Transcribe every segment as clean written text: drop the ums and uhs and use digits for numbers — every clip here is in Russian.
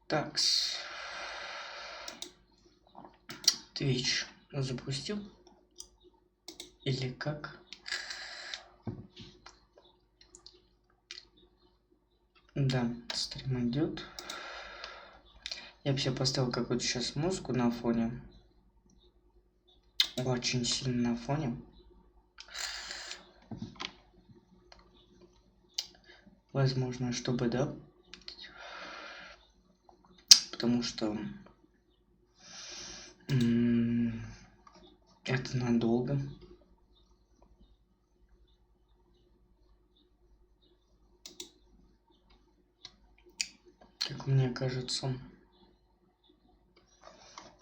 Такс. Twitch запустил? Или как? Да, стрим идет. Я вообще поставил какую-то сейчас музыку на фоне. Очень сильно на фоне. Возможно, чтобы да. Потому что это надолго. Как мне кажется.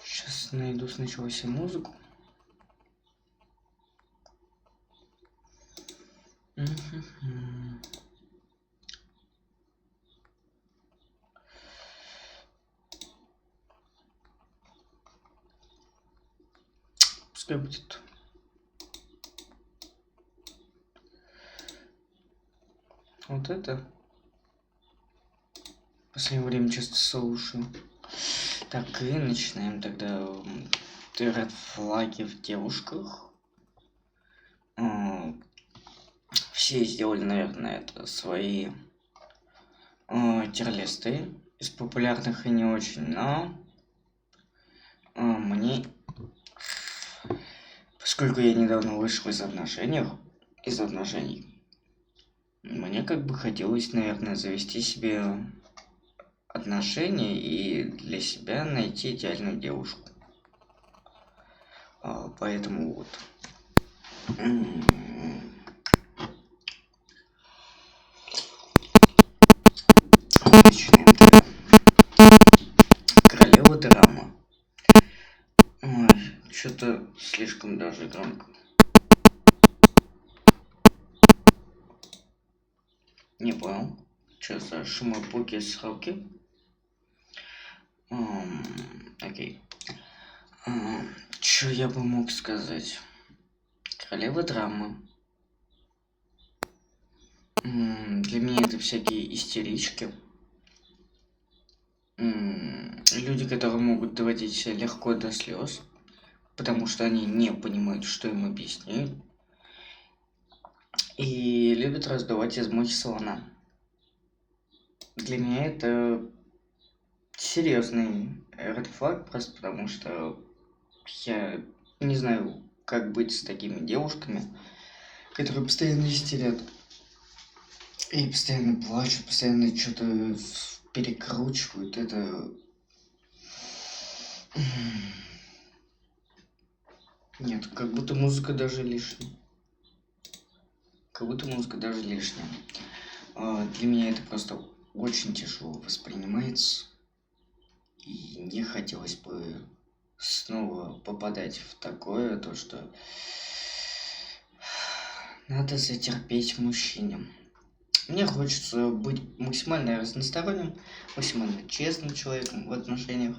Сейчас найду сначала себе музыку. Пускай будет. Вот это. В последнее время часто слушаю. Так, и начинаем тогда. Ред флаги в девушках. Все сделали, наверное, это свои тир-листы из популярных и не очень, но мне, поскольку я недавно вышел из отношений, мне как бы хотелось, наверное, завести себе отношения и для себя найти идеальную девушку. Поэтому вот. Начинаем тогда. Королева драма. Ой, что-то слишком даже громко. Не понял. Что за шумопуки сроки? Окей. Что я бы мог сказать? Королева драмы. Для меня это всякие истерички. Люди, которые могут доводить себя легко до слез, потому что они не понимают, что им объясняют. И любят раздувать из мухи слона. Для меня это серьезный red flag, просто потому что я не знаю, как быть с такими девушками, которые постоянно истерят и постоянно плачут, постоянно что-то перекручивают. Это... Нет, как будто музыка даже лишняя. Для меня это просто очень тяжело воспринимается. И не хотелось бы снова попадать в такое, то что надо затерпеть мужчине. Мне хочется быть максимально разносторонним, максимально честным человеком в отношениях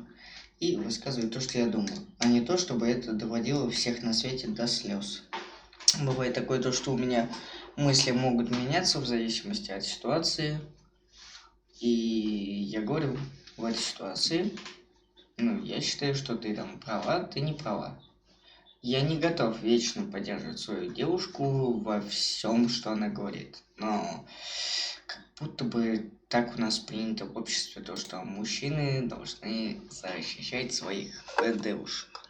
и высказывать то, что я думаю, а не то, чтобы это доводило всех на свете до слез. Бывает такое то, что у меня мысли могут меняться в зависимости от ситуации, и я говорю в этой ситуации, я считаю, что ты там права, ты не права. Я не готов вечно поддерживать свою девушку во всем, что она говорит. Но как будто бы так у нас принято в обществе, то, что мужчины должны защищать своих девушек.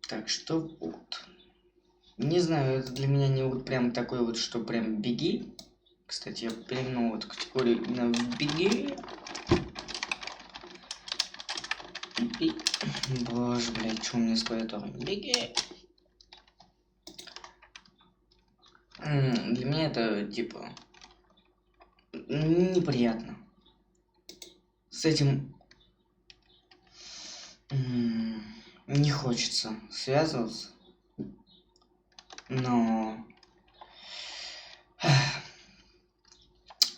Так что вот. Не знаю, это для меня не вот прям такой вот, что прям беги. Кстати, я переименовал вот категорию именно в беги. Боже, блядь, что у меня с клавиатурой? Беги! Для меня это, типа, неприятно. С этим не хочется связываться. Но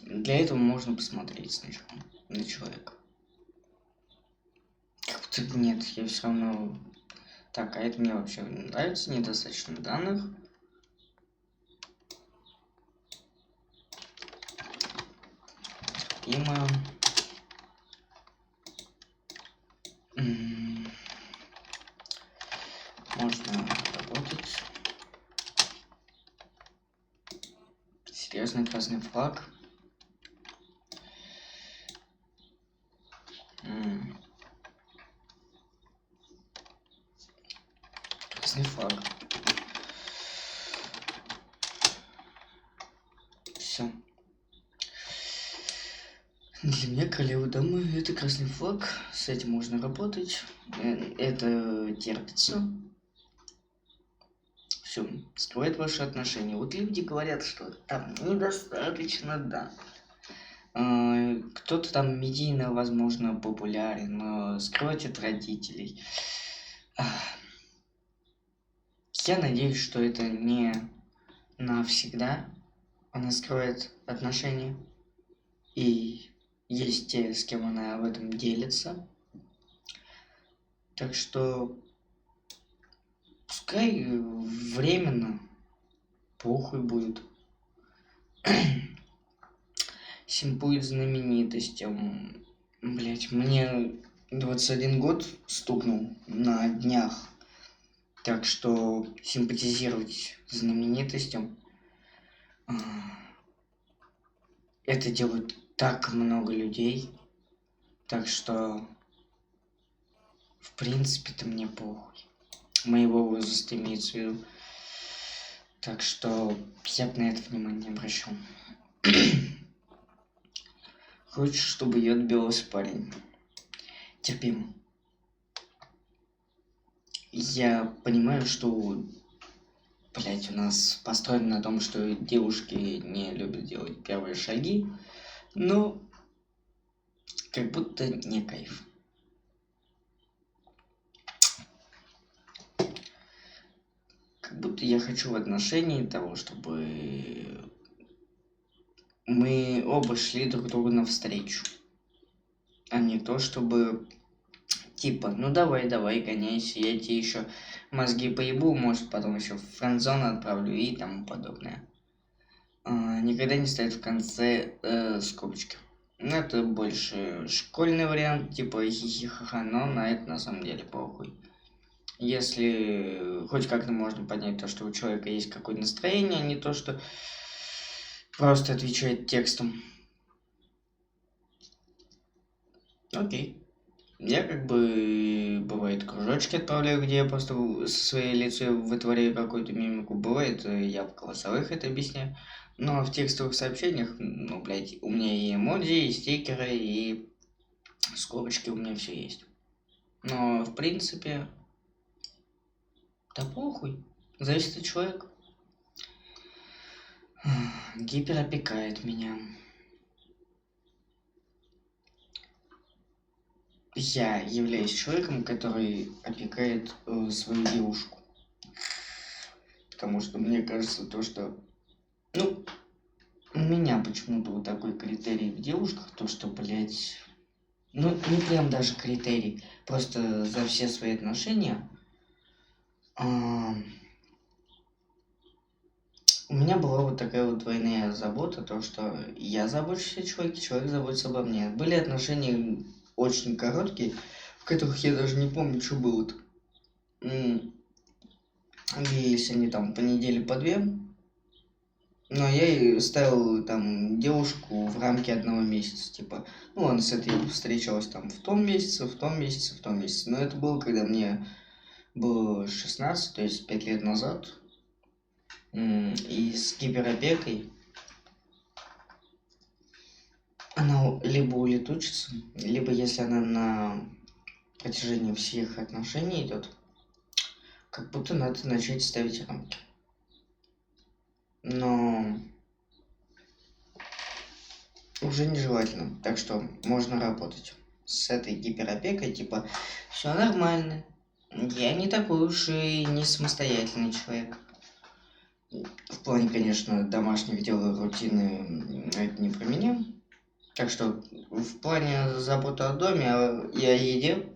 для этого можно посмотреть сначала на человека. Как будто нет, я все равно... Так, а это мне вообще нравится, недостаточно данных. Има. Можно работать. Серьезный красный флаг. Красный флаг. Все. Для меня королева дамы это красный флаг. С этим можно работать. Это терпится. Все. Строит ваши отношения. Вот люди говорят, что там недостаточно, да. Кто-то там медийно, возможно, популярен, но скроет от родителей. Я надеюсь, что это не навсегда. Она скроет отношения. И есть те, с кем она в этом делится. Так что пускай временно похуй будет. Симпует знаменитостям. Блять, мне 21 год стукнул на днях. Так что симпатизировать знаменитостям это делают так много людей. Так что в принципе-то мне похуй. Моего возраста имеется в виду. Так что я бы на это внимание не обращал. Хочешь, чтобы я отбилась, парень? Терпимо. Я понимаю, что, блять, у нас построено на том, что девушки не любят делать первые шаги, но как будто не кайф. Как будто я хочу в отношении того, чтобы мы оба шли друг другу навстречу, а не то, чтобы типа, ну давай, гоняйся, я тебе еще мозги поебу, может потом еще в френдзон отправлю и тому подобное. Никогда не стоит в конце скобочки. Это больше школьный вариант, типа хихихаха, но на это на самом деле похуй. Если хоть как-то можно понять то, что у человека есть какое-то настроение, а не то, что просто отвечает текстом. Окей. Я как бы, бывает, кружочки отправляю, где я просто со своей лицой вытворяю какую-то мимику. Бывает, я в голосовых это объясняю. Но в текстовых сообщениях, ну, блядь, у меня и эмодзи, и стикеры, и скобочки у меня все есть. Но, в принципе, да похуй. Зависит от человека. Гипер опекает меня. Я являюсь человеком, который опекает свою девушку. Потому что мне кажется то, что... Ну, у меня почему-то вот такой критерий в девушках, то, что, блядь... Ну, не прям даже критерий. Просто за все свои отношения... У меня была вот такая вот двойная забота, то, что я забочусь о человеке, человек заботится обо мне. Были отношения очень короткие, в которых я даже не помню, что было-то. Длились они там по неделе, по две. Но я и ставил там девушку в рамки одного месяца. Типа, ну, она с этой встречалась там в том месяце, в том месяце, в том месяце. Но это было, когда мне было 16, то есть 5 лет назад. И с гиперопекой она либо улетучится, либо если она на протяжении всех отношений идет, как будто надо начать ставить рамки. Но уже нежелательно, так что можно работать с этой гиперопекой, типа, все нормально, я не такой уж и не самостоятельный человек. В плане, конечно, домашних дел и рутины это не про меня. Так что в плане заботы о доме и о еде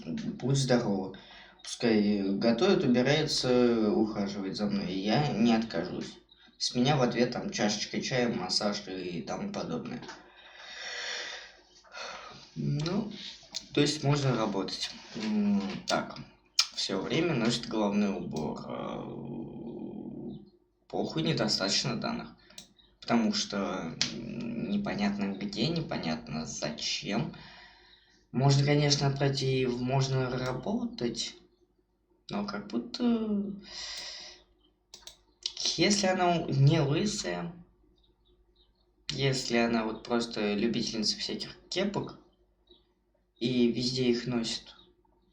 будь здорова. Пускай готовит, убирается, ухаживает за мной. И я не откажусь. С меня в ответ там чашечка чая, массаж и тому подобное. Ну, то есть можно работать. Так, все время носит головной убор. Похуй, недостаточно данных. Потому что непонятно где, непонятно зачем. Можно, конечно, пройти, можно работать, но как будто, если она не лысая, если она вот просто любительница всяких кепок и везде их носит,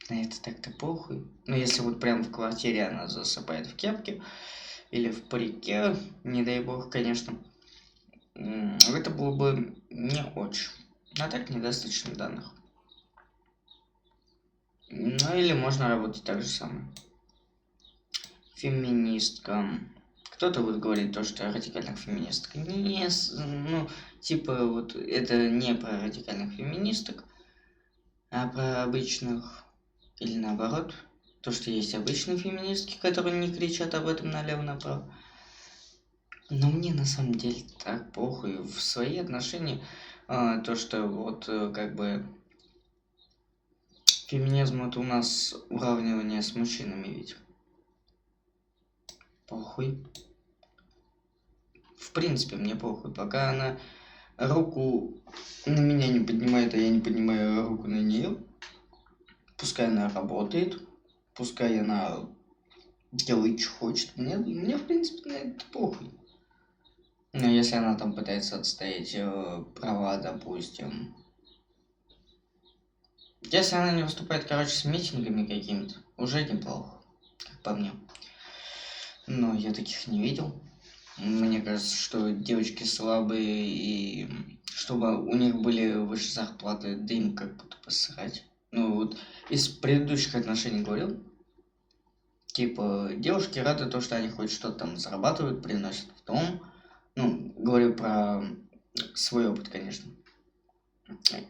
на это так-то похуй. Но если вот прям в квартире она засыпает в кепке или в парике, не дай бог, конечно, это было бы не очень. А так недостаточно данных. Ну или можно работать так же самое. Феминистка. Кто-то вот говорит то, что радикальных феминисток не, ну, типа вот это не про радикальных феминисток, а про обычных, или наоборот, то, что есть обычные феминистки, которые не кричат об этом налево-направо. Но мне на самом деле так похуй в свои отношения, то, что вот как бы феминизм это у нас уравнивание с мужчинами ведь. Похуй. В принципе, мне похуй. Пока она руку на меня не поднимает, а я не поднимаю руку на нее, пускай она работает, пускай она делает, что хочет. Мне в принципе, на это похуй. Но если она там пытается отстоять права, допустим. Если она не выступает, короче, с митингами какими-то, уже неплохо, как по мне. Но я таких не видел. Мне кажется, что девочки слабые, и чтобы у них были выше зарплаты, да им как будто посрать. Ну вот из предыдущих отношений говорил, типа девушки рады то, что они хоть что-то там зарабатывают, приносят в дом. Ну, говорю про свой опыт, конечно.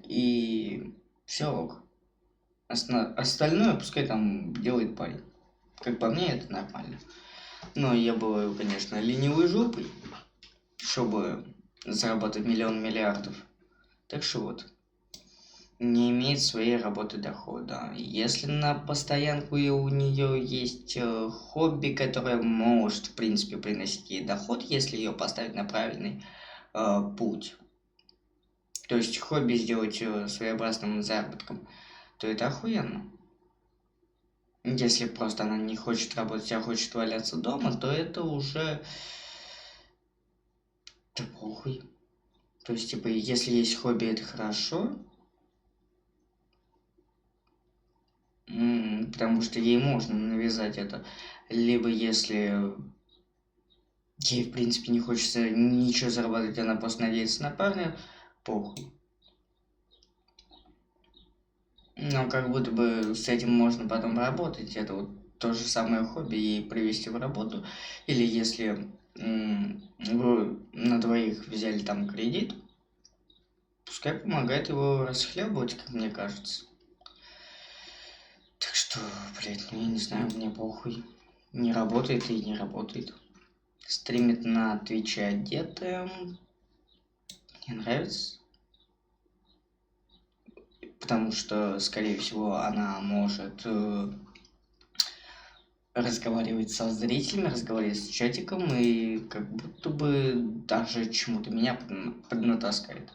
И все ок. Остальное пускай там делает парень. Как по мне, это нормально. Но я бываю, конечно, ленивой жопой, чтобы заработать миллион миллиардов. Так что вот, не имеет своей работы дохода. Если на постоянку и у нее есть хобби, которое может, в принципе, приносить ей доход, если ее поставить на правильный путь. То есть хобби сделать своеобразным заработком, то это охуенно. Если просто она не хочет работать, а хочет валяться дома, то это уже... Да похуй. То есть, типа, если есть хобби, это хорошо, потому что ей можно навязать это. Либо если ей, в принципе, не хочется ничего зарабатывать, она просто надеется на парня, похуй. Но как будто бы с этим можно потом работать. Это вот то же самое хобби и привести в работу. Или если вы на двоих взяли там кредит, пускай помогает его расхлебывать, как мне кажется. Так что, блядь, ну я не знаю, мне похуй. Не работает и не работает. Стримит на Твиче одетая. Мне нравится. Потому что, скорее всего, она может разговаривать со зрителями, разговаривать с чатиком и как будто бы даже чему-то меня поднатаскает.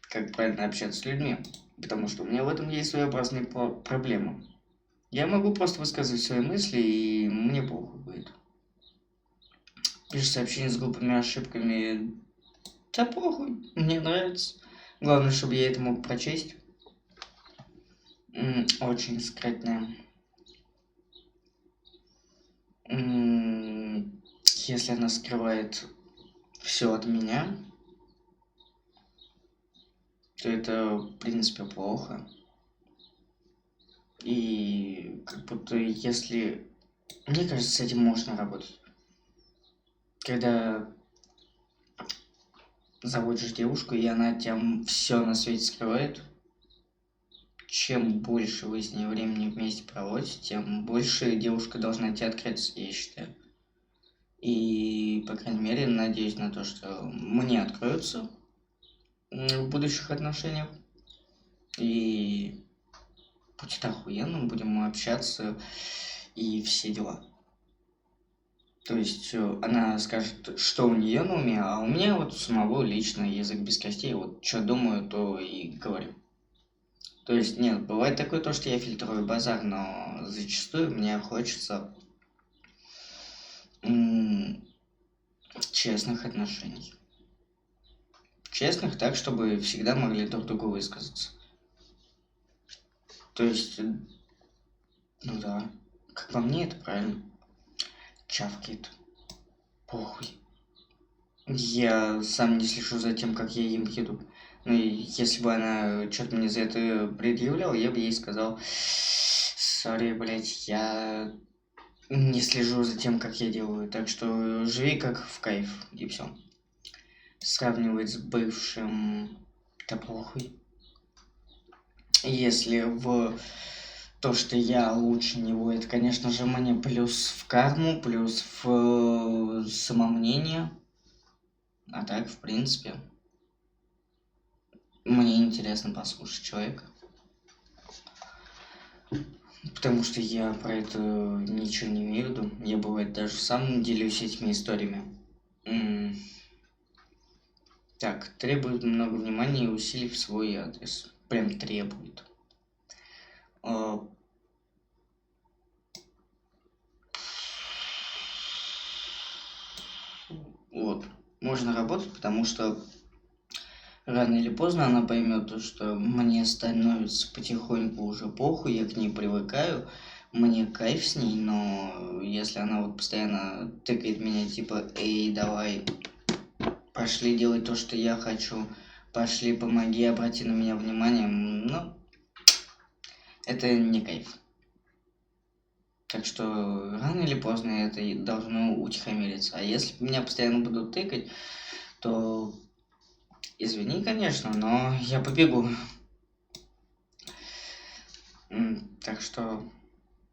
Как правильно общаться с людьми. Потому что у меня в этом есть своеобразные проблемы. Я могу просто высказывать свои мысли, и мне похуй будет. Пишешь сообщения с глупыми ошибками. Да похуй, мне нравится. Главное, чтобы я это мог прочесть. Очень скрытная. Если она скрывает все от меня, то это, в принципе, плохо. И как будто если... Мне кажется, с этим можно работать. Когда заводишь девушку, и она тебя все на свете скрывает, чем больше вы с ней времени вместе проводите, тем больше девушка должна тебе открыться, я считаю. И, по крайней мере, надеюсь на то, что мне откроются, в будущих отношениях. И будет охуенно, будем общаться и все дела. То есть она скажет, что у нее на уме, а у меня вот самого лично язык без костей. Вот что думаю, то и говорю. То есть нет, бывает такое то, что я фильтрую базар, но зачастую мне хочется честных отношений. Честных так, чтобы всегда могли друг другу высказаться. То есть, ну да, как по мне, это правильно. Чавкает. Похуй. Я сам не слежу за тем, как я ем еду. Ну, и если бы она что-то мне за это предъявляла, я бы ей сказал: сори, блять, я не слежу за тем, как я делаю. Так что живи как в кайф, и все. Сравнивать с бывшим, да похуй. Если в то, что я лучше него, это, конечно же, мне плюс в карму, плюс в самомнение. А так, в принципе, мне интересно послушать человека. Потому что я про это ничего не имею в виду. Я, бывает, даже сам делюсь этими историями. Так, требует много внимания и усилий в свой адрес. Прям требует. Вот. Можно работать, потому что рано или поздно она поймет, что мне становится потихоньку уже похуй, я к ней привыкаю, мне кайф с ней, но если она вот постоянно тыкает меня, типа, эй, давай, пошли делать то, что я хочу, пошли, помоги, обрати на меня внимание, ну, это не кайф. Так что рано или поздно это должно утихомириться. А если меня постоянно будут тыкать, то извини, конечно, но я побегу. Так что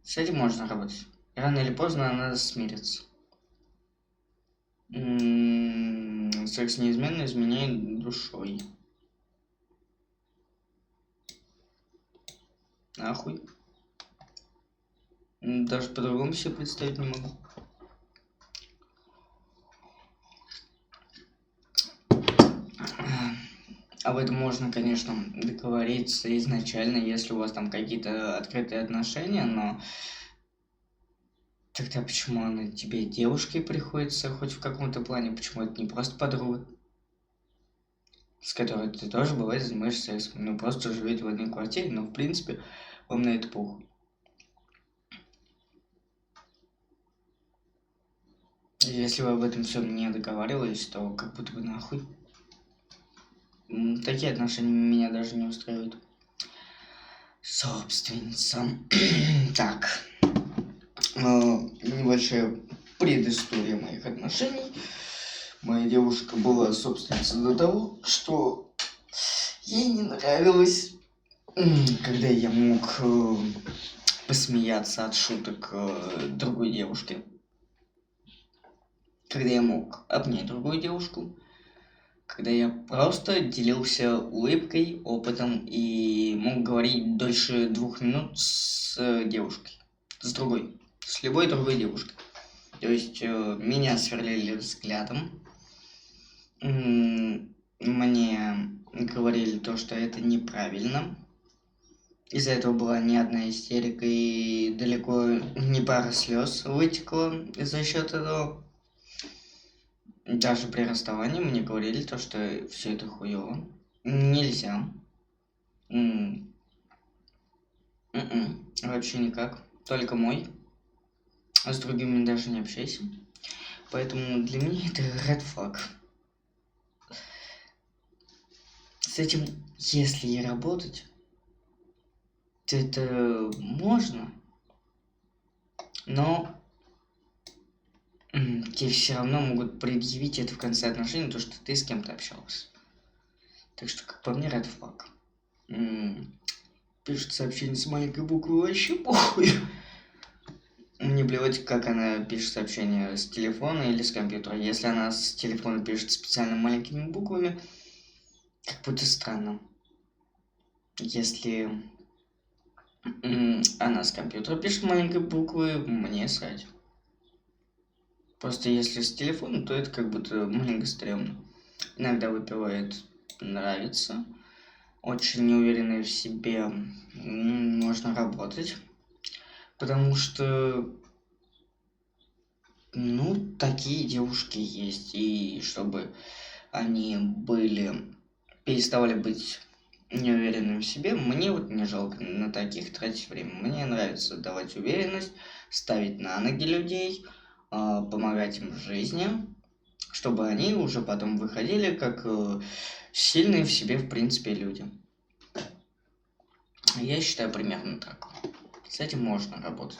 с этим можно работать. Рано или поздно она смирится. Секс неизменно изменяет душой. Нахуй. Даже по-другому себе представить не могу. Об этом можно, конечно, договориться изначально, если у вас там какие-то открытые отношения, но тогда почему она тебе девушкой приходится хоть в каком-то плане? Почему это не просто подруга, с которой ты тоже, бывает, занимаешься сексом? Ну, просто живете в одной квартире, но, в принципе, вам на это похуй. Если вы об этом всем не договаривались, то как будто бы нахуй. Такие отношения меня даже не устраивают. Собственница. Так. Небольшая предыстория моих отношений. Моя девушка была собственницей до того, что ей не нравилось, когда я мог посмеяться от шуток другой девушки. Когда я мог обнять другую девушку. Когда я просто делился улыбкой, опытом и мог говорить дольше 2 минут с девушкой. С любой другой девушкой. То есть меня сверлили взглядом. Мне говорили то, что это неправильно. Из-за этого была не одна истерика и далеко не пара слез вытекла за счет этого. Даже при расставании мне говорили то, что все это хуёво. Нельзя. Вообще никак. Только мой. А с другими даже не общайся. Поэтому для меня это red flag. С этим, если и работать, то это можно. Но тебе все равно могут предъявить это в конце отношений, то, что ты с кем-то общался. Так что, как по мне, red flag. Пишет сообщение с маленькой буквы, вообще похуй. Мне плевать, как она пишет сообщение, с телефона или с компьютера. Если она с телефона пишет специально маленькими буквами, как будто странно, если она с компьютера пишет маленькой буквы, мне срать. Просто если с телефона, то это как будто маленько стрёмно. Иногда выпивает, нравится. Очень неуверенный в себе, можно работать. Потому что, ну, такие девушки есть. И чтобы они переставали быть неуверенными в себе, мне вот не жалко на таких тратить время. Мне нравится давать уверенность, ставить на ноги людей, помогать им в жизни, чтобы они уже потом выходили как сильные в себе, в принципе, люди. Я считаю примерно так. С этим можно работать.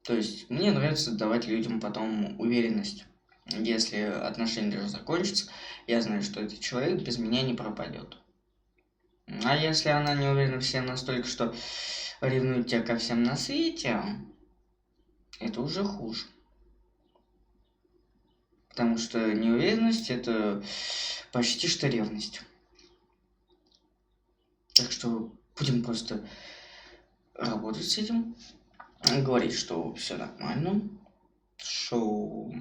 То есть мне нравится давать людям потом уверенность. Если отношения даже закончатся, я знаю, что этот человек без меня не пропадет. А если она не уверена в себе настолько, что ревнует тебя ко всем на свете, это уже хуже. Потому что неуверенность это почти что ревность. Так что будем просто работать с этим, говорить, что все нормально, что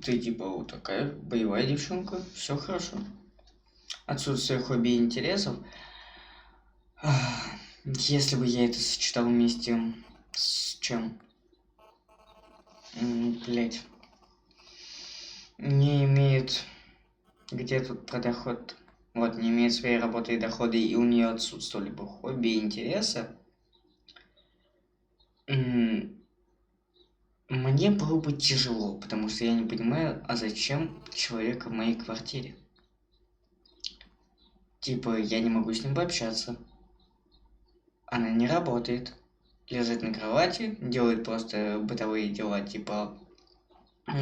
ты типа вот такая боевая девчонка, все хорошо. Отсутствие хобби и интересов. Если бы я это сочетал вместе с чем? Блять. Не имеет... Где тут про доход? Вот, не имеет своей работы и дохода, и у нее отсутствовали бы хобби и интересы. Мне было бы тяжело, потому что я не понимаю, а зачем человек в моей квартире? Типа, я не могу с ним пообщаться. Она не работает. Лежит на кровати, делает просто бытовые дела, типа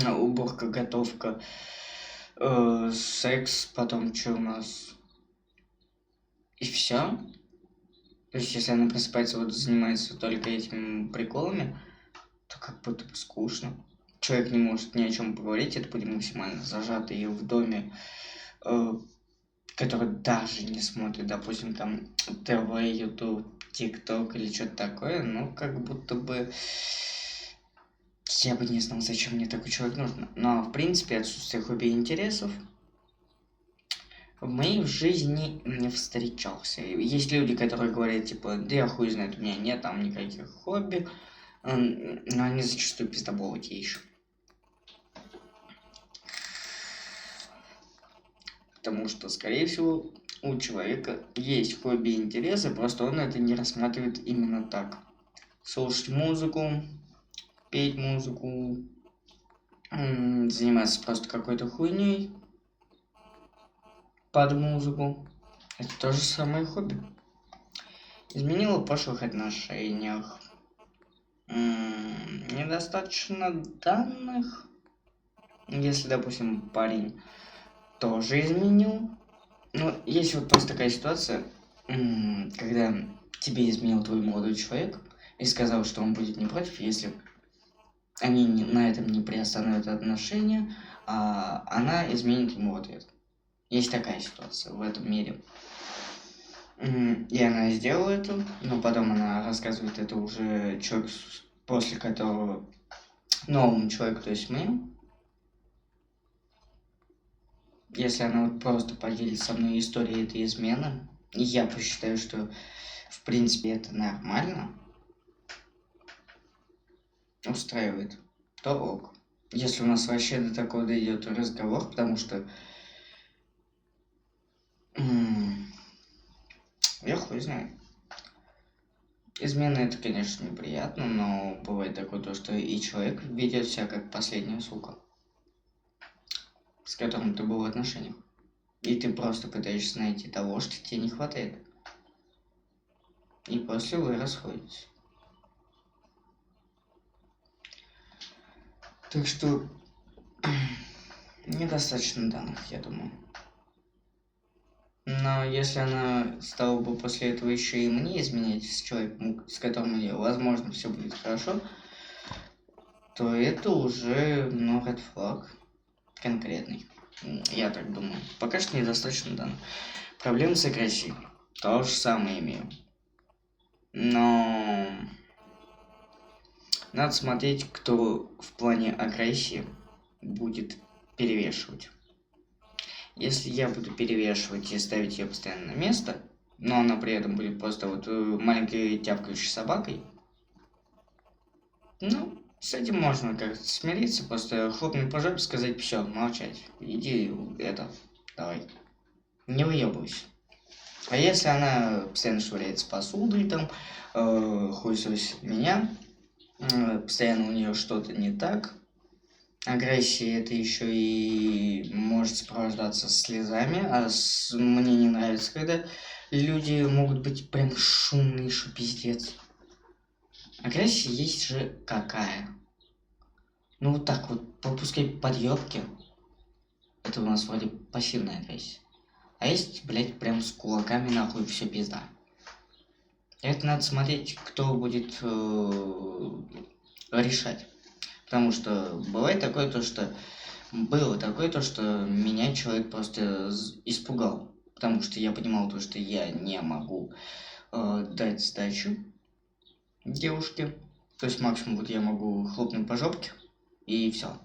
уборка, готовка, секс, потом что у нас? И все. То есть, если она просыпается, вот занимается только этими приколами, то как будто бы скучно. Человек не может ни о чем поговорить, это будет максимально зажатый в доме, который даже не смотрит, допустим, там ТВ, Ютуб, ТикТок или что-то такое, ну, как будто бы я бы не знал, зачем мне такой человек нужен. Но, в принципе, отсутствие хобби и интересов в моей жизни не встречался. Есть люди, которые говорят, типа, да я хуй знает, у меня нет там никаких хобби, но они зачастую пиздоболы те еще. Потому что, скорее всего, у человека есть хобби и интересы, просто он это не рассматривает именно так. Слушать музыку, петь музыку, заниматься просто какой-то хуйней под музыку. Это то же самое хобби. Изменила в прошлых отношениях. Недостаточно данных. Если, допустим, парень тоже изменил. Ну, есть вот просто такая ситуация, когда тебе изменил твой молодой человек и сказал, что он будет не против, если они на этом не приостановят отношения, а она изменит ему в ответ. Есть такая ситуация в этом мире. И она сделала это, но потом она рассказывает это уже человеку, после которого новому человеку, то есть мне. Если она вот просто поделится со мной историей этой измены, и я посчитаю, что в принципе это нормально, устраивает, то ок. Если у нас вообще до такого дойдет разговор, потому что я хуй знаю. Измена это, конечно, неприятно, но бывает такое то, что и человек ведет себя как последняя сука, с которым ты был в отношениях. И ты просто пытаешься найти того, что тебе не хватает. И после вы расходитесь. Так что недостаточно данных, я думаю. Но если она стала бы после этого еще и мне изменять с человеком, с которым, возможно, все будет хорошо, то это уже, ну, red flag конкретный. Я так думаю. Пока что недостаточно данных. Проблемы с агрессией. То же самое имею. Но надо смотреть, кто в плане агрессии будет перевешивать. Если я буду перевешивать и ставить ее постоянно на место, но она при этом будет просто вот маленькой тявкающей собакой, ну, с этим можно как-то смириться, просто хлопнуть по жопе, сказать, все, молчать, иди давай, не выебывайся. А если она постоянно швыряется посудой, там, хуесосит меня, постоянно у нее что-то не так, агрессия это еще и может сопровождаться слезами, мне не нравится, когда люди могут быть прям шумные, что пиздец. Агрессия есть же какая? Ну вот так вот, пропускать подъебки, это у нас вроде пассивная агрессия. А есть, блять, прям с кулаками нахуй все пизда. Это надо смотреть, кто будет решать. Потому что бывает такое то, что было такое то, что меня человек просто испугал. Потому что я понимал то, что я не могу дать сдачу девушке. То есть максимум вот я могу хлопнуть по жопке и все.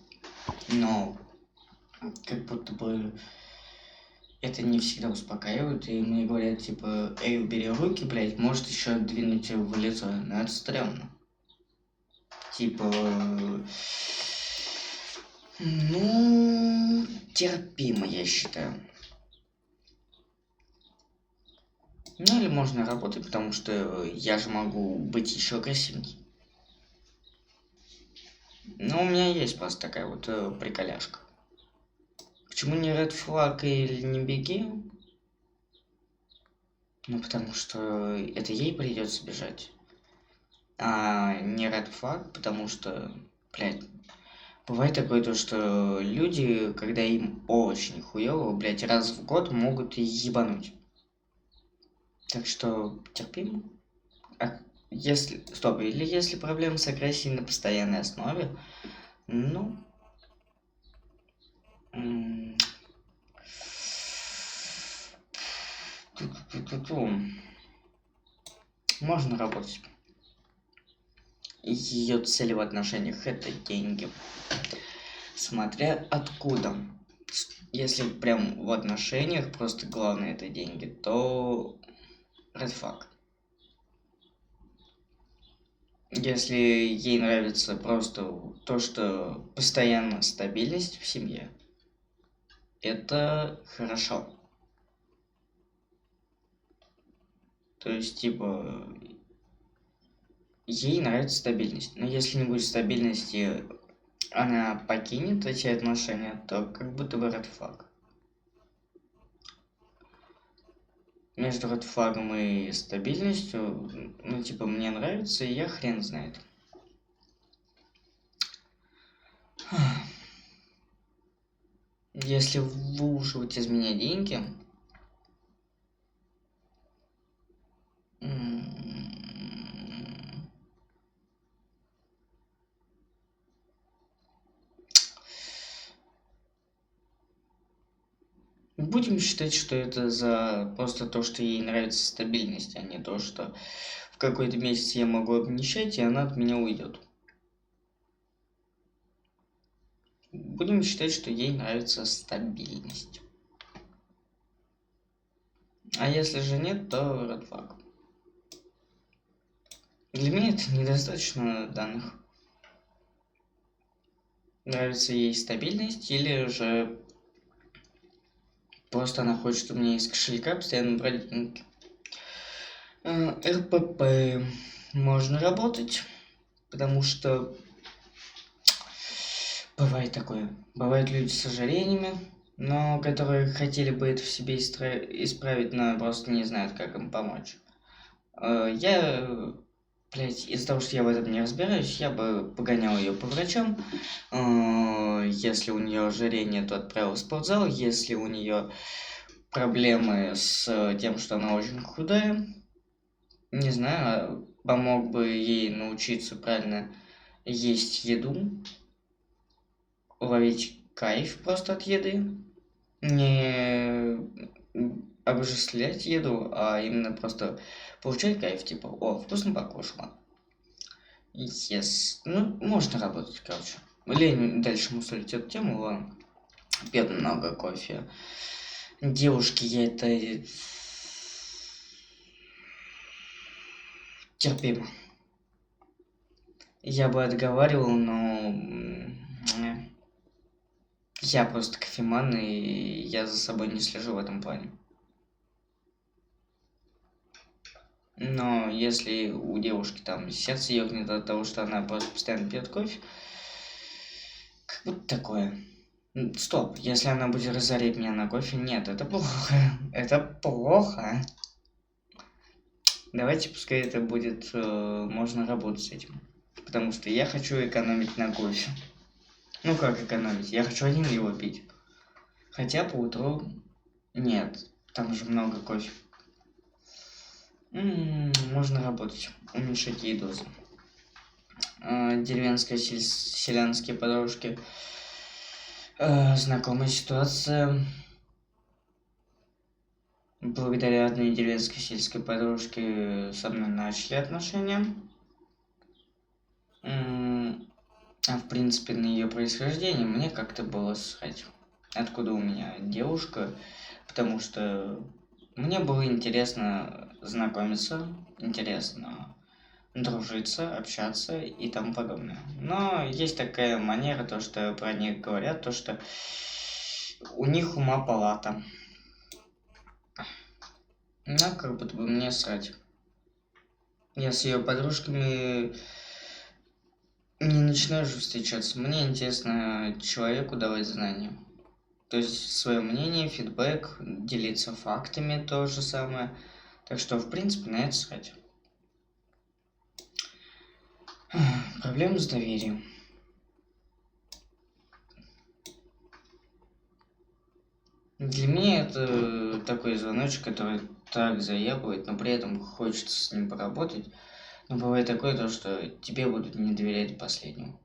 Но как будто бы это не всегда успокаивает, и мне говорят, типа, эй, убери руки, блядь, может еще двинуть в лицо, но это стрёмно. Типа, ну, терпимо, я считаю. Ну, или можно работать, потому что я же могу быть еще агрессивней. Но у меня есть просто такая вот приколяшка. Почему не Red Flag или не беги? Ну, потому что это ей придется бежать. А не Red Flag, потому что, блядь, бывает такое то, что люди, когда им очень хуёво, блядь, раз в год могут ебануть. Так что терпимо. Если... Стоп, или если проблемы с агрессией на постоянной основе, ну... Можно работать. Ее цель в отношениях это деньги. Смотря откуда. Если прям в отношениях просто главное это деньги, то red flag. Если ей нравится просто то, что постоянно стабильность в семье, это хорошо. То есть, типа, ей нравится стабильность. Но если не будет стабильности, она покинет эти отношения, то как будто бы red flag. Между red флагом и стабильностью, ну, типа, мне нравится, и я хрен знает. Если выуживать из меня деньги, будем считать, что это за просто то, что ей нравится стабильность, а не то, что в какой-то месяц я могу обнищать, и она от меня уйдет. Будем считать, что ей нравится стабильность. А если же нет, то red flag. Для меня это недостаточно данных. Нравится ей стабильность или же просто она хочет у меня из кошелька постоянно брать деньги. РПП можно работать, потому что бывает такое. Бывают люди с ожирениями, но которые хотели бы это в себе исправить, но просто не знают, как им помочь. Я, блядь, из-за того, что я в этом не разбираюсь, я бы погонял ее по врачам. Если у нее ожирение, то отправил в спортзал. Если у нее проблемы с тем, что она очень худая, не знаю, помог бы ей научиться правильно есть еду, ловить кайф просто от еды. не обожествлять еду, а именно просто получать кайф, типа, о, вкусно покушала. Yes. Ну, можно работать, короче. Лень дальше мусолить эту тему, ладно. Пьет много кофе. Девушки, я это терпимо. Я бы отговаривал, но я просто кофеман, и я за собой не слежу в этом плане. Но если у девушки там сердце ёкнет от того, что она просто постоянно пьет кофе, как будто такое. Стоп, если она будет разорить меня на кофе, нет, это плохо. Это плохо. Давайте, пускай это будет, можно работать с этим. Потому что я хочу экономить на кофе. Ну как экономить? Я хочу один его пить. Хотя по утру нет, там же много кофе. Можно работать, уменьшить ей дозу. Деревенские селянские подружки. Знакомая ситуация. Благодаря одной деревенской сельской подружке со мной начали отношения. А в принципе на ее происхождение мне как-то было срать. Откуда у меня девушка, потому что мне было интересно знакомиться, интересно дружиться, общаться и тому подобное. Но есть такая манера, то что про них говорят, то что у них ума палата. Но как будто бы мне срать. Я с ее подружками не начинаю же встречаться. Мне интересно человеку давать знания. То есть свое мнение, фидбэк, делиться фактами, то же самое. Так что, в принципе, на это срать. Проблема с доверием. Для меня это такой звоночек, который так заебывает, но при этом хочется с ним поработать. Но бывает такое, то, что тебе будут не доверять до последнего.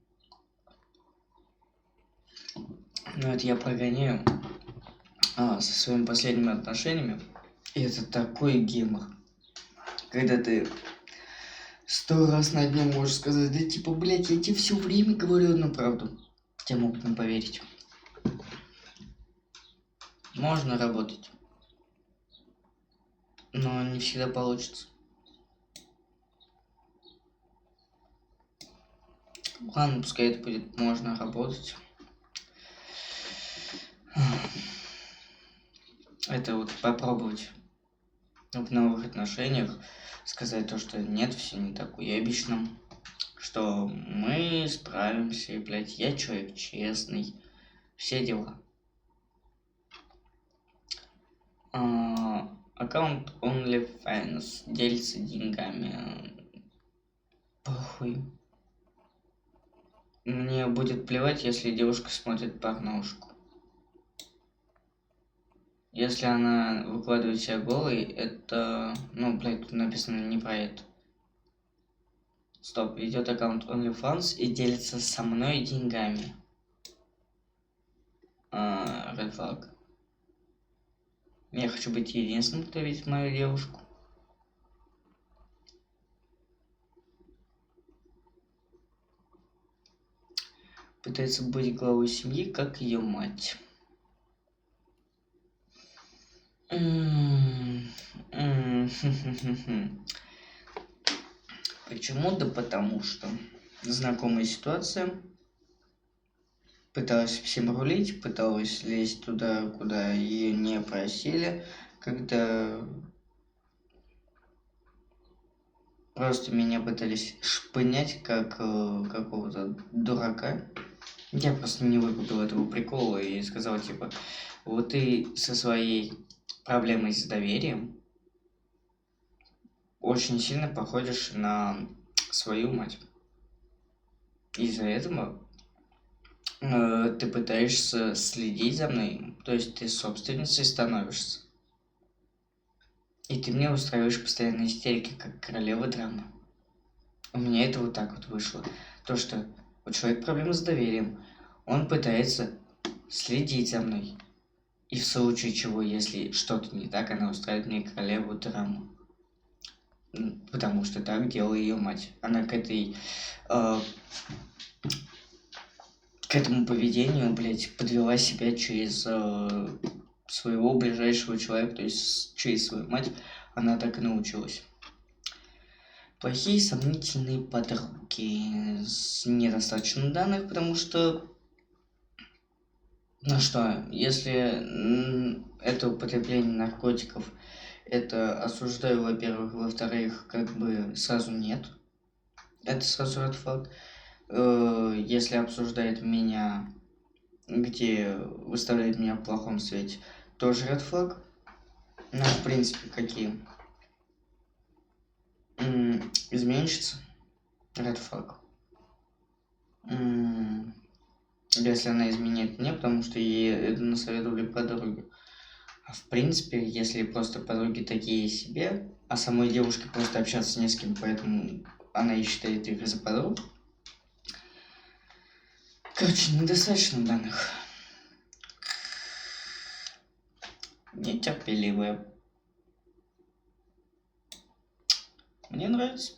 Но это я прогоняю со своими последними отношениями. И это такой гемор. Когда ты 100 раз на дню можешь сказать, да типа, блядь, я тебе все время говорю одну правду. Тебе могут не поверить. Можно работать. Но не всегда получится. Ладно, пускай это будет можно работать. Это вот попробовать в новых отношениях сказать то, что нет, все не так уебищно, что мы справимся, и, блядь, я человек честный, все дела. Аккаунт OnlyFans делится деньгами. Похуй. Мне будет плевать, если девушка смотрит порношку. Если она выкладывает себя голой, это... Ну, блядь, тут написано не про это. Стоп, идет аккаунт OnlyFans и делится со мной деньгами. Red flag. Я хочу быть единственным, кто видит мою девушку. Пытается быть главой семьи, как ее мать. Почему? Да потому что знакомая ситуация. Пыталась всем рулить, пыталась лезть туда, куда ее не просили, когда просто меня пытались шпынять как какого-то дурака. Я просто не выкупил этого прикола и сказал, типа, вот ты со своей проблемой с доверием очень сильно походишь на свою мать. Из-за этого ты пытаешься следить за мной, то есть ты собственницей становишься. И ты мне устраиваешь постоянные истерики, как королева драмы. У меня это вот так вот вышло. То, что у человека проблемы с доверием, он пытается следить за мной. И в случае чего, если что-то не так, она устраивает мне королеву драму. Потому что так делала ее мать. Она к этому поведению, блядь, подвела себя через своего ближайшего человека, то есть через свою мать. Она так и научилась. Плохие сомнительные подруги с недостаточно данных, потому что ну что, если это употребление наркотиков, это осуждаю, во-первых, во-вторых, как бы сразу нет. Это сразу red flag. Если обсуждает меня, где выставляет меня в плохом свете, тоже red flag. Ну, в принципе, какие? Изменщица, red flag. Если она изменяет мне, потому что ей это насоветовали подруги. А в принципе, если просто подруги такие себе, а самой девушке просто общаться не с кем, поэтому она и считает их за подруг. Короче, недостаточно данных. Нетерпеливая. Мне нравится.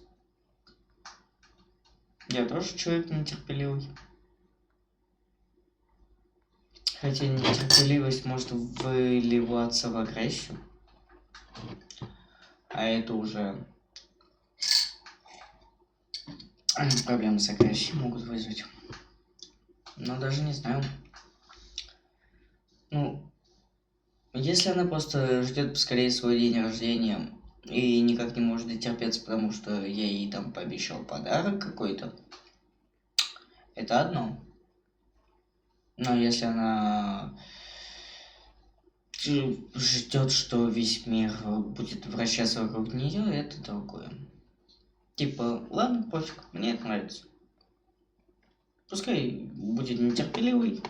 Я тоже человек нетерпеливый. Хотя нетерпеливость может выливаться в агрессию. А это уже проблемы с агрессией могут вызвать. Но даже не знаю. Ну, если она просто ждет поскорее свой день рождения и никак не может дотерпеться, потому что я ей там пообещал подарок какой-то, это одно. Но если она ждет, что весь мир будет вращаться вокруг нее, это другое. Типа, ладно, пофиг, мне это нравится. Пускай будет нетерпеливый,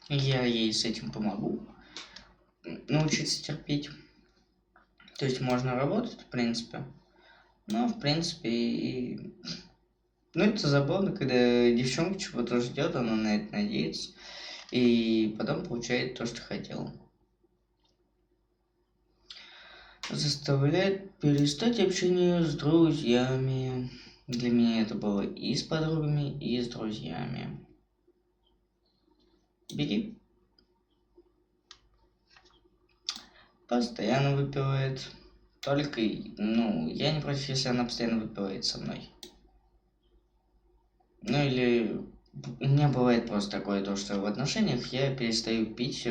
я ей с этим помогу. Научиться терпеть. То есть можно работать, в принципе. Но, в принципе, ну, это забавно, когда девчонка чего-то ждет, она на это надеется. И потом получает то, что хотела. Заставляет перестать общение с друзьями. Для меня это было и с подругами, и с друзьями. Беги. Постоянно выпивает. Только, ну, я не против, если она постоянно выпивает со мной. Ну или у меня бывает просто такое, то, что в отношениях я перестаю пить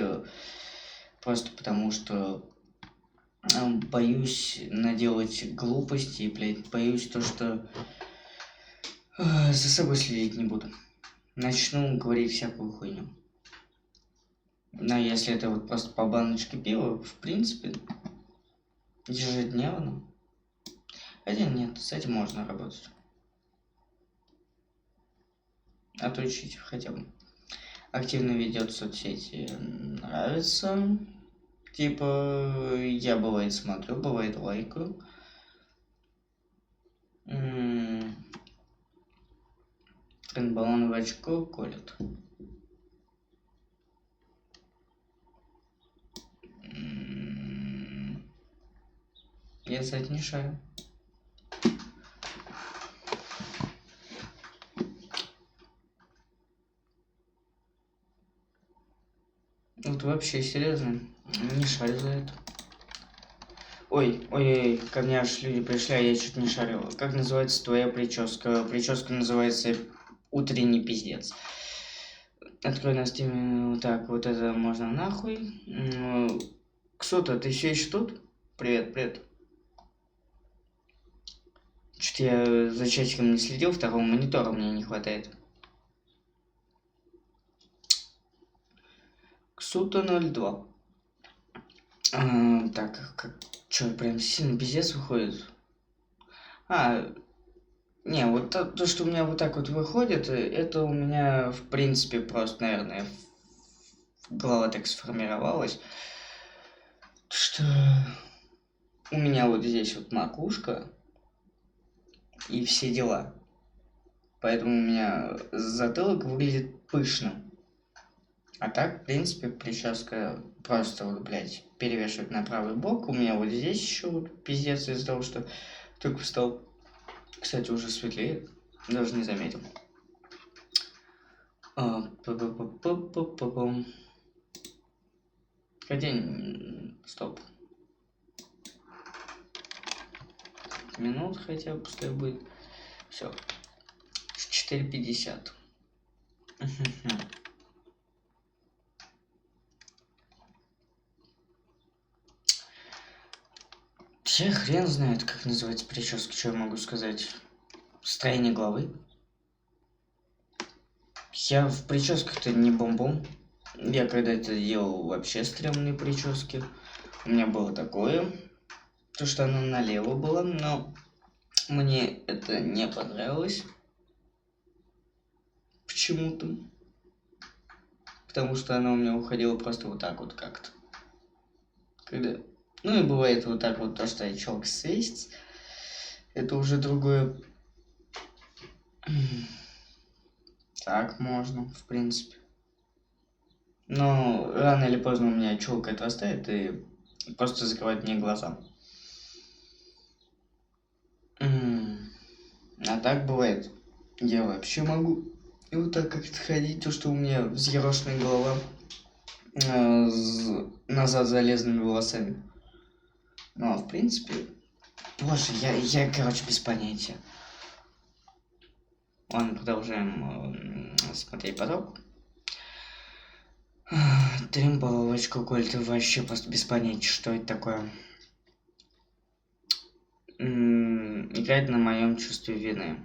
просто потому, что боюсь наделать глупости, блядь, боюсь то, что за собой следить не буду. Начну говорить всякую хуйню. Но если это вот просто по баночке пива, в принципе, ежедневно. Хотя нет, с этим можно работать. Отучить хотя бы. Активно ведет соцсети, нравится. Типа, я бывает смотрю, бывает лайкаю. Трендбаллон в очко колет. Я, кстати, не шарю. Вот вообще, серьезно, не шарю за это. Ой, ко мне аж люди пришли, а я чуть не шарил. Как называется твоя прическа? Прическа называется «Утренний пиздец». Открой на стиме. Так, вот это можно нахуй. Ксута, ты все еще тут? Привет. Что-то я за чатиком не следил, второго монитора мне не хватает. Ксута 02. Так, что, прям сильно пиздец выходит? Не, вот то, что у меня вот так вот выходит, это у меня, в принципе, просто, наверное, голова так сформировалась, что у меня вот здесь вот макушка и все дела. Поэтому у меня затылок выглядит пышным. А так, в принципе, прическа просто вот, блядь, перевешивает на правый бок. У меня вот здесь еще вот пиздец из-за того, что только встал. Кстати, уже светлее. Даже не заметил. Па-па-па-па-па-пам. Хотя, стоп. Минут хотя бы пустой будет. Все. 4:50. Вообще хрен знает, как называется прическа, что я могу сказать. Строение головы. Я в прическах-то не бомбом. Я когда-то делал вообще стрёмные прически. У меня было такое, то что оно налево было, но мне это не понравилось. Почему-то. Потому что оно у меня уходило просто вот так вот как-то. Когда... Ну и бывает вот так вот то, что челка свесится. Это уже другое. Так можно, в принципе. Но рано или поздно у меня челка отрастает и просто закрывает мне глаза. А так бывает. Я вообще могу и вот так как-то ходить, то что у меня взъерошенная голова назад залезными волосами. Ну, а в принципе... Боже, я короче, без понятия. Ладно, продолжаем смотреть поток. Тримбовочку, коль ты вообще просто без понятия, что это такое. Играть на моем чувстве вины.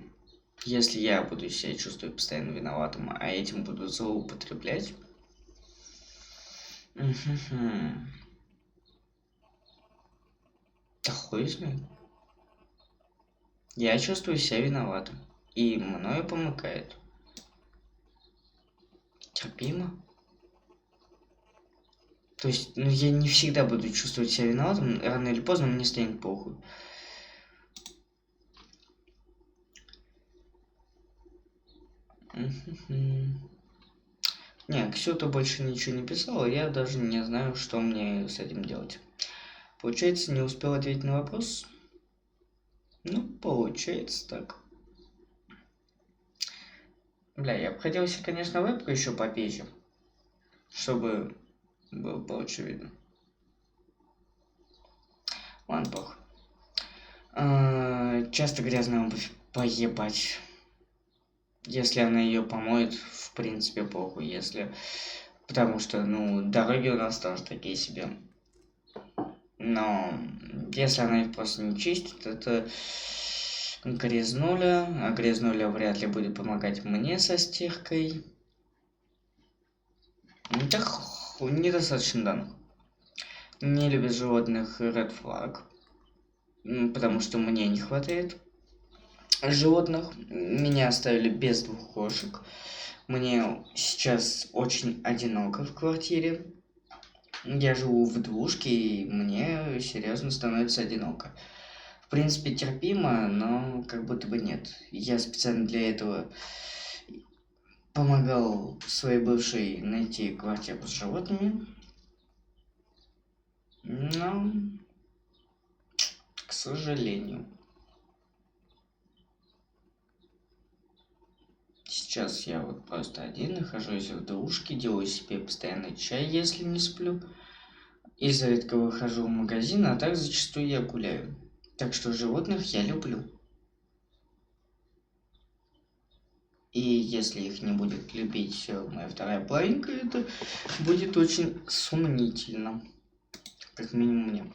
Если я буду себя чувствовать постоянно виноватым, а этим буду злоупотреблять. Да хуй знает. Я чувствую себя виноватым. И мною помыкает. Терпимо. То есть, ну, я не всегда буду чувствовать себя виноватым. Рано или поздно мне станет похуй. Не, Ксюта больше ничего не писала, я даже не знаю, что мне с этим делать. Получается, не успел ответить на вопрос? Ну, получается так. Бля, я бы хотел себе, конечно, вебку еще попечь, чтобы было получше видно. Ладно, похуй. Часто грязная обувь, поебать. Если она ее помоет, в принципе, похуй. Если... Потому что, ну, дороги у нас тоже такие себе. Но если она их просто не чистит, это грязнуля. А грязнуля вряд ли будет помогать мне со стиркой. Так, недостаточно данных. Не любит животных Red Flag. Потому что мне не хватает животных. Меня оставили без 2 кошек. Мне сейчас очень одиноко в квартире. Я живу в двушке, и мне серьезно становится одиноко. В принципе, терпимо, но как будто бы нет. Я специально для этого помогал своей бывшей найти квартиру с животными. Но, к сожалению. Сейчас я вот просто один, нахожусь в двушке, делаю себе постоянный чай, если не сплю. Изредка выхожу в магазин, а так зачастую я гуляю. Так что животных я люблю. И если их не будет любить моя вторая половинка, это будет очень сомнительно. Как минимум мне.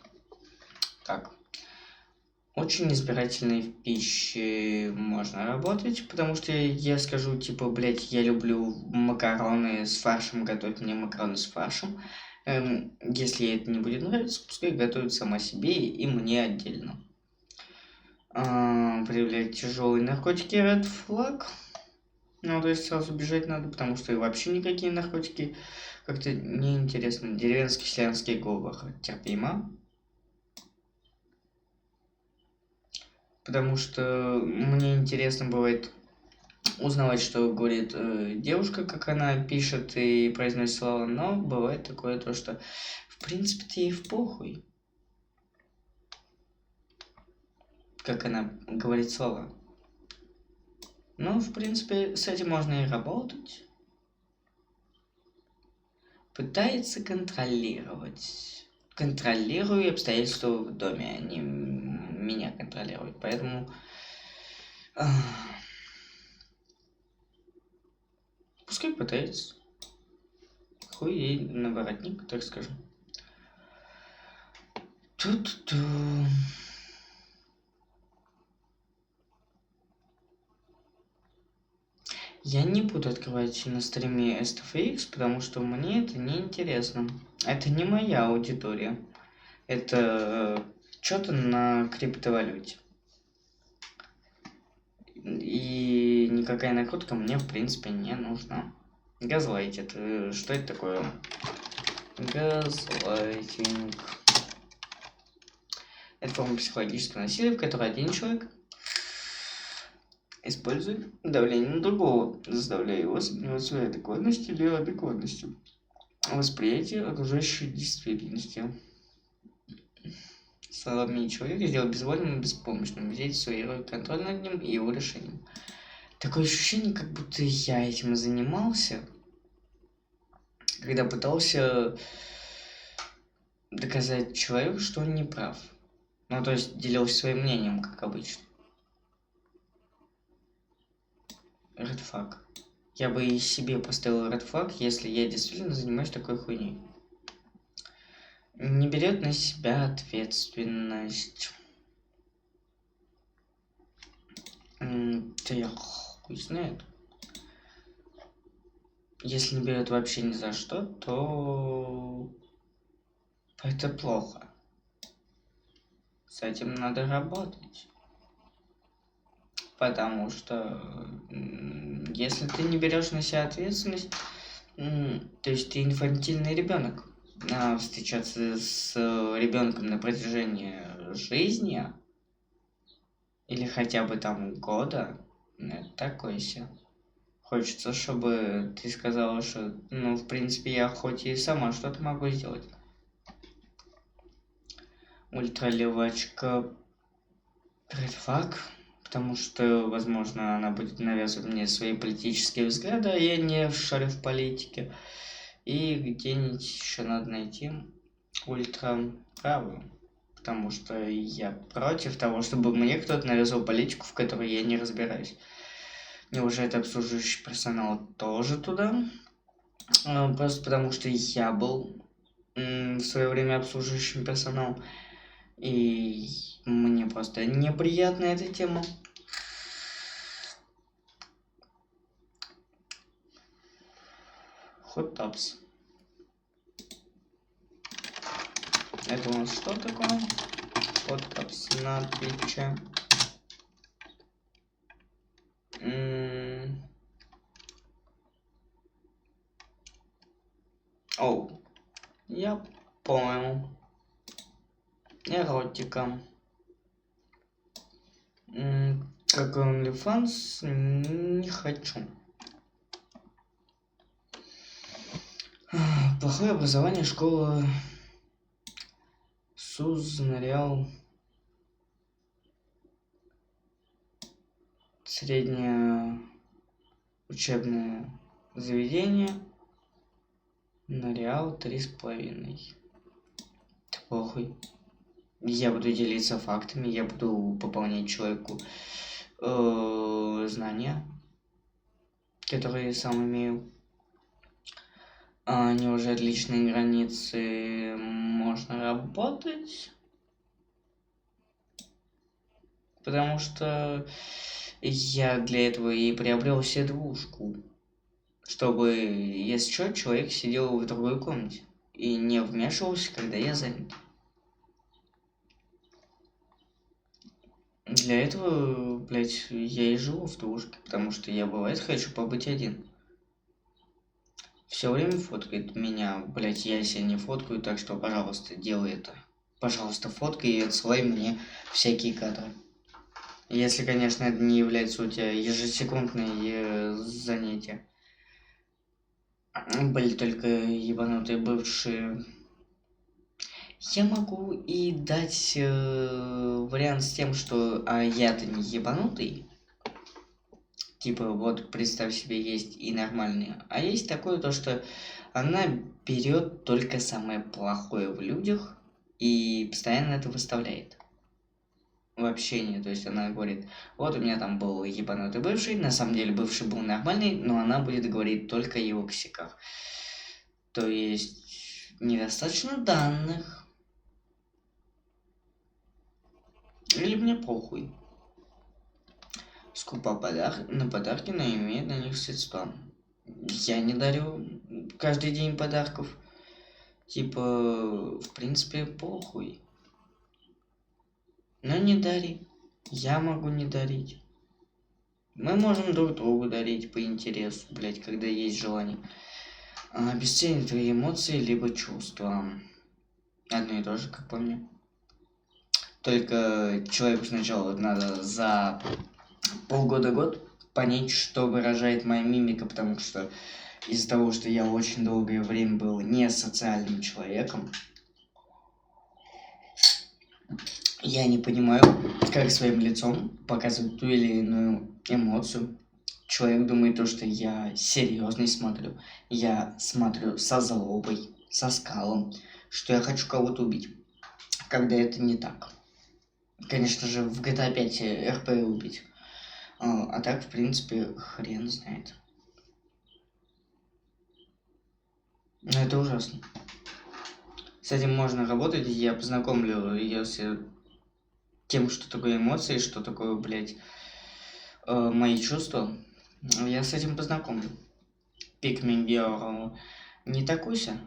Так. Очень избирательной в пище можно работать, потому что я скажу, типа, блять, я люблю макароны с фаршем, готовить мне макароны с фаршем. Если ей это не будет нравиться, пускай готовит сама себе и мне отдельно. Проявлять тяжелые наркотики Red Flag. Ну, то есть сразу бежать надо, потому что вообще никакие наркотики как-то неинтересны. Деревенский селянский говор терпимо. Потому что мне интересно бывает узнавать, что говорит девушка, как она пишет и произносит слова, но бывает такое то, что в принципе ей в похуй, как она говорит слова. Ну, в принципе, с этим можно и работать. Пытается контролировать. Контролирую обстоятельства в доме, они меня контролируют. Поэтому пускай пытается. Хуй ей на воротник, так скажем. Тут-ту. Я не буду открывать на стриме STFX, потому что мне это не интересно. Это не моя аудитория. Это что-то на криптовалюте. И никакая накрутка мне, в принципе, не нужна. Газлайт, это что это такое? Газлайтинг. Это форма психологического насилия, в которой один человек использует давление на другого, заставляя его сомневаться в своей адекватности или адекватности восприятия окружающей действительности. Словами человека сделать безвольным и беспомощным, взять свою роль контроль над ним и его решением. Такое ощущение, как будто я этим и занимался, когда пытался доказать человеку, что он не прав. Ну, то есть делился своим мнением, как обычно. Red flag. Я бы и себе поставил red flag, если я действительно занимаюсь такой хуйней. Не берет на себя ответственность. Да я хуй знает. Если не берет вообще ни за что, то это плохо. С этим надо работать. Потому что если ты не берешь на себя ответственность, то есть ты инфантильный ребенок. А встречаться с ребенком на протяжении жизни или хотя бы там года, это такое себе. Хочется, чтобы ты сказала, что, ну, в принципе, я хоть и сама что-то могу сделать. Ультралевачка предфак, потому что, возможно, она будет навязывать мне свои политические взгляды, а я не шарю в политике. И где-нибудь еще надо найти ультраправую, потому что я против того, чтобы мне кто-то навязывал политику, в которой я не разбираюсь. Неужели обслуживающий персонал тоже туда? Просто потому что я был в свое время обслуживающим персоналом, и мне просто неприятна эта тема. Hot Tubs. Это у нас что такое? Hot Tubs на Твиче. Оу, я понял. Эротика. Как OnlyFans не хочу. Плохое образование, школа СУЗ, Нориал, среднее учебное заведение, Нориал 3,5. Да похуй. Я буду делиться фактами, я буду пополнять человеку знания, которые сам имею. Неужели личные границы можно работать? Потому что я для этого и приобрел себе двушку, чтобы, если что, человек сидел в другой комнате и не вмешивался, когда я занят. Для этого, блять, я и живу в двушке, потому что я, бывает, хочу побыть один. Все время фоткает меня, блять, я себя не фоткаю, так что, пожалуйста, делай это. Пожалуйста, фоткай и отсылай мне всякие кадры. Если, конечно, это не является у тебя ежесекундные занятия. Были только ебанутые бывшие. Я могу и дать вариант с тем, что я-то не ебанутый. Типа, вот представь себе, есть и нормальные. А есть такое то, что она берет только самое плохое в людях и постоянно это выставляет в общении. То есть она говорит, вот у меня там был ебанутый бывший, на самом деле бывший был нормальный, но она будет говорить только о его косяках. То есть недостаточно данных. Или мне похуй. Скупа на подарки, но имеет на них средства. Я не дарю каждый день подарков. Типа, в принципе, похуй. Но не дари. Я могу не дарить. Мы можем друг другу дарить по интересу, блять, когда есть желание. Обесценить твои эмоции, либо чувства. Одно и то же, как по мне. Только человеку сначала надо за полгода-год понять, что выражает моя мимика, потому что из-за того, что я очень долгое время был не социальным человеком, я не понимаю, как своим лицом показывать ту или иную эмоцию. Человек думает то, что я серьезный смотрю. Я смотрю со злобой, со скалом, что я хочу кого-то убить. Когда это не так. Конечно же, в GTA 5 РП убить. А так, в принципе, хрен знает. Но это ужасно. С этим можно работать, я познакомлю ее с тем, что такое эмоции, что такое, блядь, мои чувства. Я с этим познакомлю. Pick me girl. Не такуся.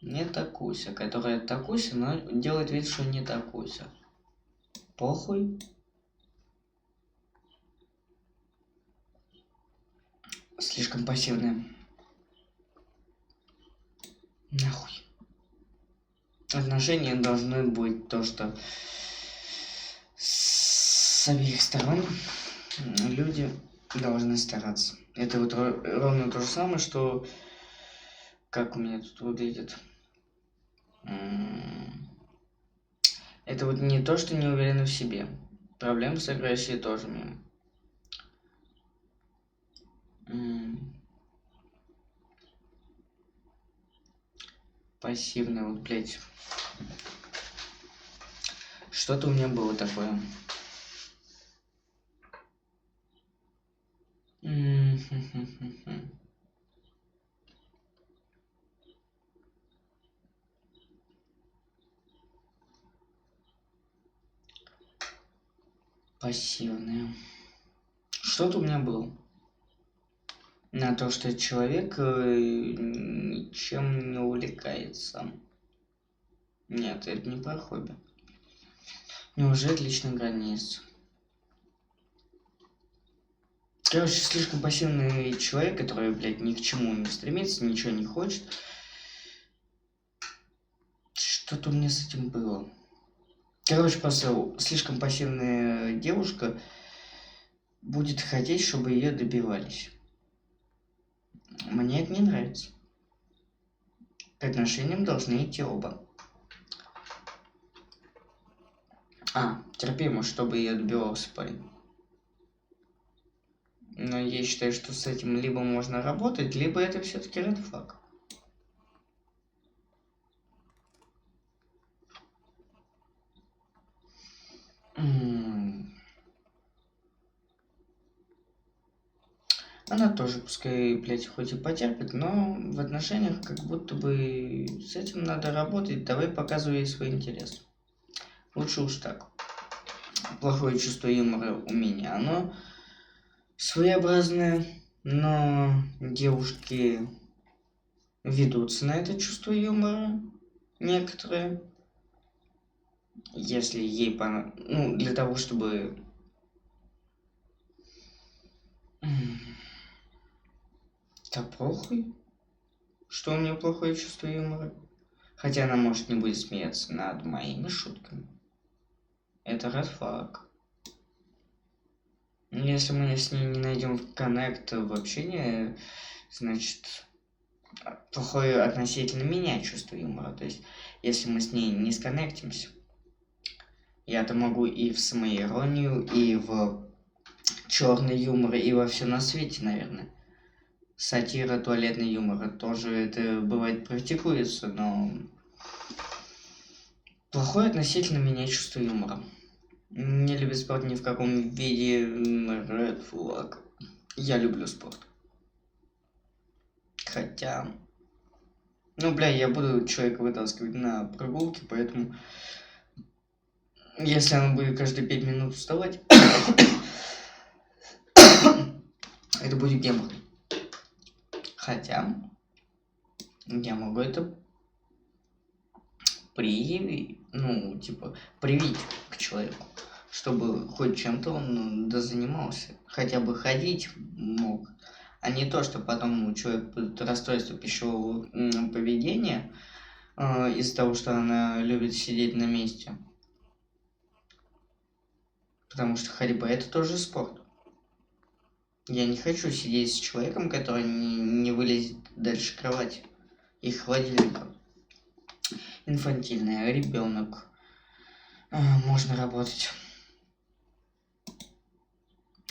Не такуся, которая такуся, но делает вид, что не такуся. Похуй. Слишком пассивная. Нахуй. Отношения должны быть то, что с обеих сторон люди должны стараться. Это вот ровно то же самое, что как у меня тут выглядит. Это вот не то, что не уверены в себе. Проблемы с агрессией тоже мимо. Пассивный, вот, блядь. Что-то у меня было такое. Пассивное. Что-то у меня было. На то, что человек ничем не увлекается. Нет, это не про хобби. Неужели личная граница? Короче, слишком пассивный человек, который, блядь, ни к чему не стремится, ничего не хочет. Что-то у меня с этим было. Короче, просто слишком пассивная девушка будет хотеть, чтобы ее добивались. Мне это не нравится. К отношениям должны идти оба. Терпимо, чтобы ее добивался парень. Но я считаю, что с этим либо можно работать, либо это все-таки red flag. Она тоже, пускай, блядь, хоть и потерпит, но в отношениях как будто бы с этим надо работать. Давай показывай ей свой интерес. Лучше уж так. Плохое чувство юмора у меня, оно своеобразное, но девушки ведутся на это чувство юмора. Некоторые. Если ей ну, для того, чтобы... Да похуй, что у меня плохое чувство юмора. Хотя она, может, не будет смеяться над моими шутками. Это red flag. Если мы с ней не найдем коннект в общении, значит, плохое относительно меня чувство юмора. То есть, если мы с ней не сконнектимся, я-то могу и в самоиронию, и в черный юмор, и во все на свете, наверное. Сатира, туалетный юмор тоже это бывает практикуется, но плохое относительно меня чувство юмора. Не любит спорт ни в каком виде. Red flag. Я люблю спорт. Хотя... Ну, бля, я буду человека вытаскивать на прогулки, поэтому... Если он будет каждые 5 минут вставать, это будет гемор. Хотя... Я могу это привить к человеку, чтобы хоть чем-то он дозанимался, хотя бы ходить мог, а не то, что потом у человека будет расстройство пищевого поведения из-за того, что она любит сидеть на месте, потому что ходьба это тоже спорт. Я не хочу сидеть с человеком, который не вылезет дальше кровати и холодильника. Инфантильный ребенок. Можно работать.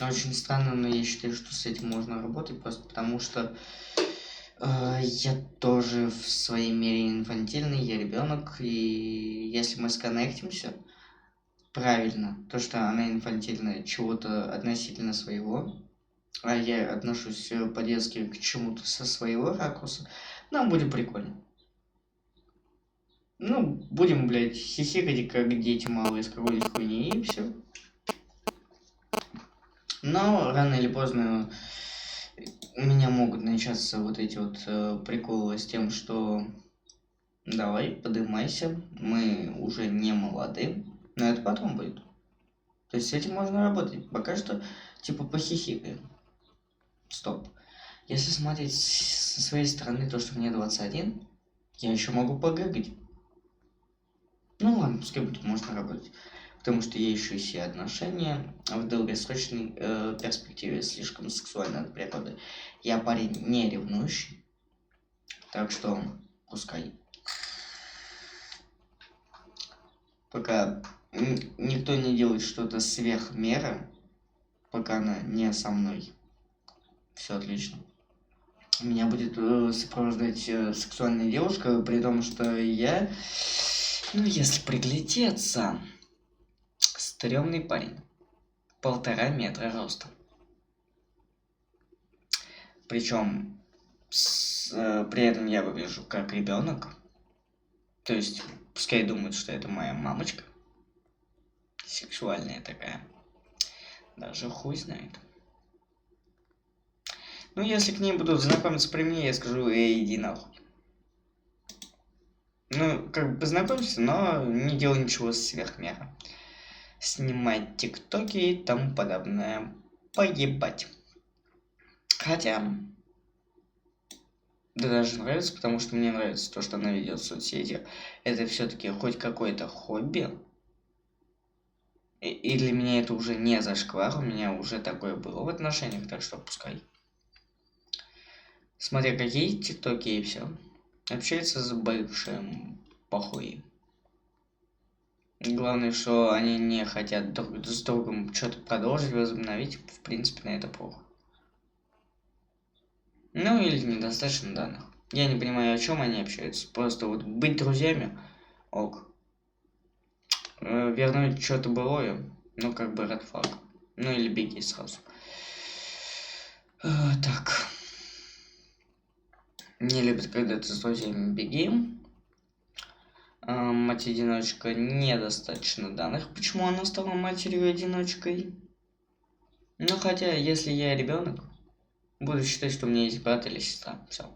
Очень странно, но я считаю, что с этим можно работать, просто потому что я тоже в своей мере инфантильный, я ребенок, и если мы сконнектимся правильно, то, что она инфантильная чего-то относительно своего, а я отношусь по-детски к чему-то со своего ракурса, нам будет прикольно. Ну, будем, блядь, хихикать, как дети малые, с какой-нибудь хуйни, и все. Но рано или поздно у меня могут начаться вот эти вот приколы с тем, что давай, подымайся, мы уже не молоды, но это потом будет. То есть с этим можно работать. Пока что, типа, похихикаем. Стоп. Если смотреть со своей стороны то, что мне 21, я еще могу погагать. Ну ладно, пускай будет, можно работать. Потому что я ищу себе отношения в долгосрочной перспективе слишком сексуальной от природы. Я парень не ревнующий, так что пускай. Пока никто не делает что-то сверх меры, пока она не со мной, все отлично. Меня будет сопровождать сексуальная девушка, при том, что я, ну если приглядеться, стрёмный парень. 1,5 метра роста. Причем при этом я выгляжу как ребенок. То есть, пускай думают, что это моя мамочка. Сексуальная такая. Даже хуй знает. Ну, если к ней будут знакомиться при мне, я скажу, иди нахуй. Ну, как бы познакомься, но не делай ничего сверх меры. Снимать тиктоки и тому подобное. Поебать. Хотя... Да даже нравится, потому что мне нравится то, что она ведет в соцсети. Это все-таки хоть какое-то хобби. И для меня это уже не зашквар, у меня уже такое было в отношениях, так что пускай. Смотря какие тиктоки и все. Общается с бывшим, похуй. Главное, что они не хотят друг с другом что-то продолжить, возобновить. В принципе, на это похуй. Ну или недостаточно данных. Я не понимаю, о чем они общаются. Просто вот быть друзьями, ок. Вернуть что-то былое, ну как бы red flag. Ну или беги сразу. Так. Не любит, когда ты с друзьями беги. Мать-одиночка, недостаточно данных. Почему она стала матерью-одиночкой? Ну хотя, если я ребенок, буду считать, что у меня есть брат или сестра. Все.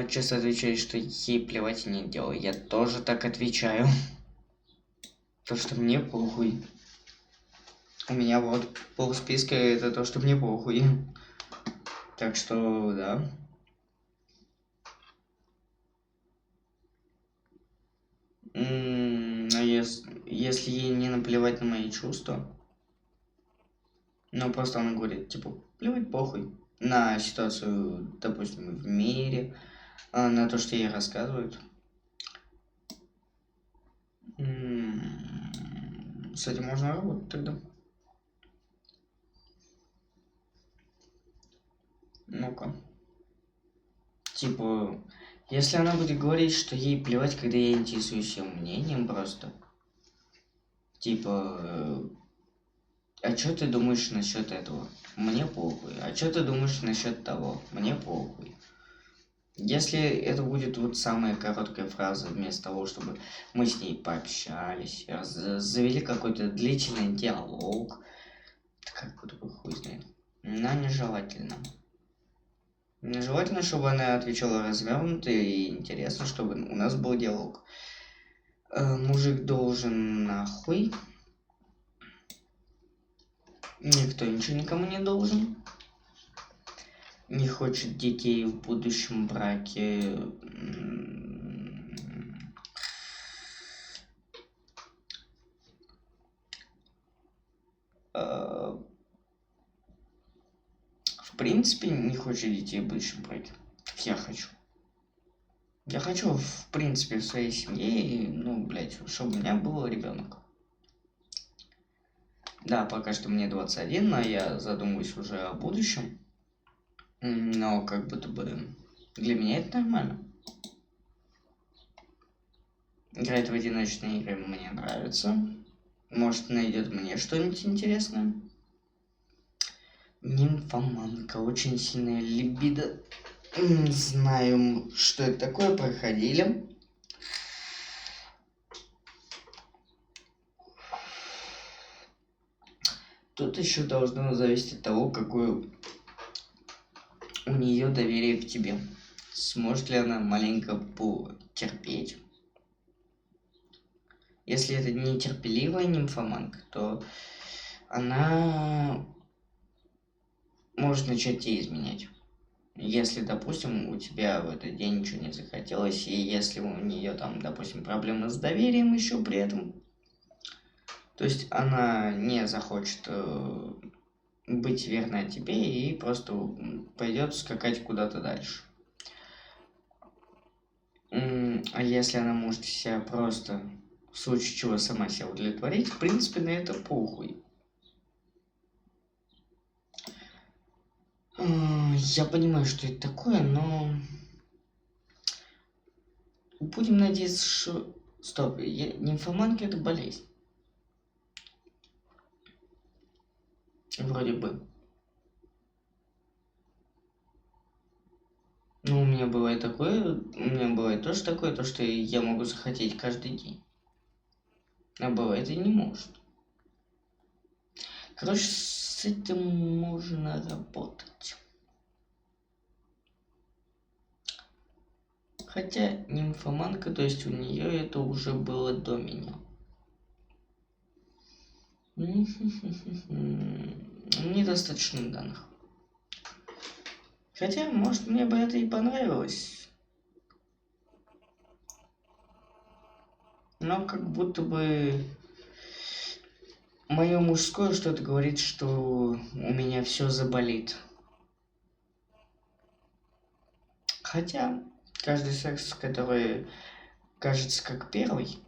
Часто отвечает, что ей плевать и не дело. Я тоже так отвечаю. То, что мне похуй. У меня вот полсписка это то, что мне похуй. Так что, да. А если ей не наплевать на мои чувства, Но просто она говорит, типа, плевать похуй на ситуацию, допустим, в мире, на то, что ей рассказывают. С этим можно работать тогда. Ну-ка. Типа, если она будет говорить, что ей плевать, когда я интересуюсь ее мнением просто. Типа, а что ты думаешь насчет этого? Мне похуй. А что ты думаешь насчет того? Мне похуй. Если это будет вот самая короткая фраза, вместо того, чтобы мы с ней пообщались, завели какой-то длительный диалог, это как будто бы хуй знает. Но нежелательно. Нежелательно, чтобы она отвечала развернуто и интересно, чтобы у нас был диалог. Мужик должен нахуй. Никто ничего никому не должен. Не хочет детей в будущем браке. В принципе, не хочет детей в будущем браке. Как я хочу. Я хочу, в принципе, в своей семье, ну, блядь, чтобы у меня был ребенок. Да, пока что мне 21, но я задумываюсь уже о будущем. Но как будто бы для меня это нормально. Играть в одиночные игры мне нравится. Может, найдет мне что-нибудь интересное. Нимфоманка. Очень сильная либидо. Знаем, что это такое, проходили. Тут еще должно зависеть от того, какое у нее доверие к тебе. Сможет ли она маленько потерпеть? Если это нетерпеливая нимфоманка, то она может начать тебе изменять. Если, допустим, у тебя в этот день ничего не захотелось, и если у нее там, допустим, проблемы с доверием еще при этом, то есть она не захочет быть верной тебе и просто пойдет скакать куда-то дальше. А если она может себя просто в случае чего сама себя удовлетворить, в принципе, на это похуй. Я понимаю, что это такое, но будем надеяться, что... Стоп, нимфоманка это болезнь. Вроде бы. Ну, у меня бывает такое, у меня бывает тоже такое, то, что я могу захотеть каждый день. А бывает и не может. Короче, с этим можно работать. Хотя нимфоманка, то есть у нее это уже было до меня. Недостаточно данных. Хотя, может, мне бы это и понравилось. Но как будто бы мое мужское что-то говорит, что у меня все заболит. Хотя каждый секс, который кажется как первый,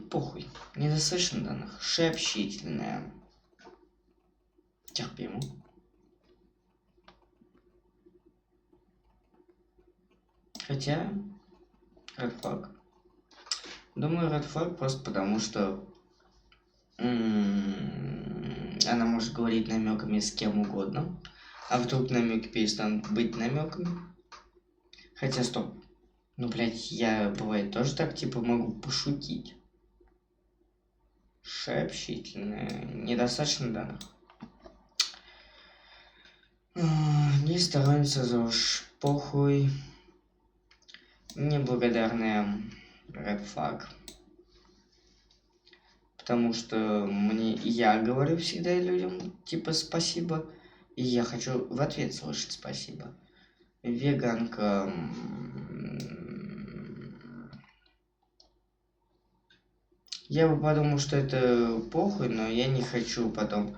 похуй, недостаточно данных, общительная, терпимо. Хотя, red flag. Думаю, red flag просто потому, что она может говорить намеками с кем угодно, а вдруг намеки перестанут быть намеками. Хотя, стоп. Ну, блядь, я бывает тоже так, типа, могу пошутить. Общительная, недостаточно данных. Не сторонница ЗОЖ, похуй. Неблагодарная red flag. Потому что я говорю всегда людям, типа, спасибо. И я хочу в ответ слышать спасибо. Веганка. Я бы подумал, что это похуй, но я не хочу потом,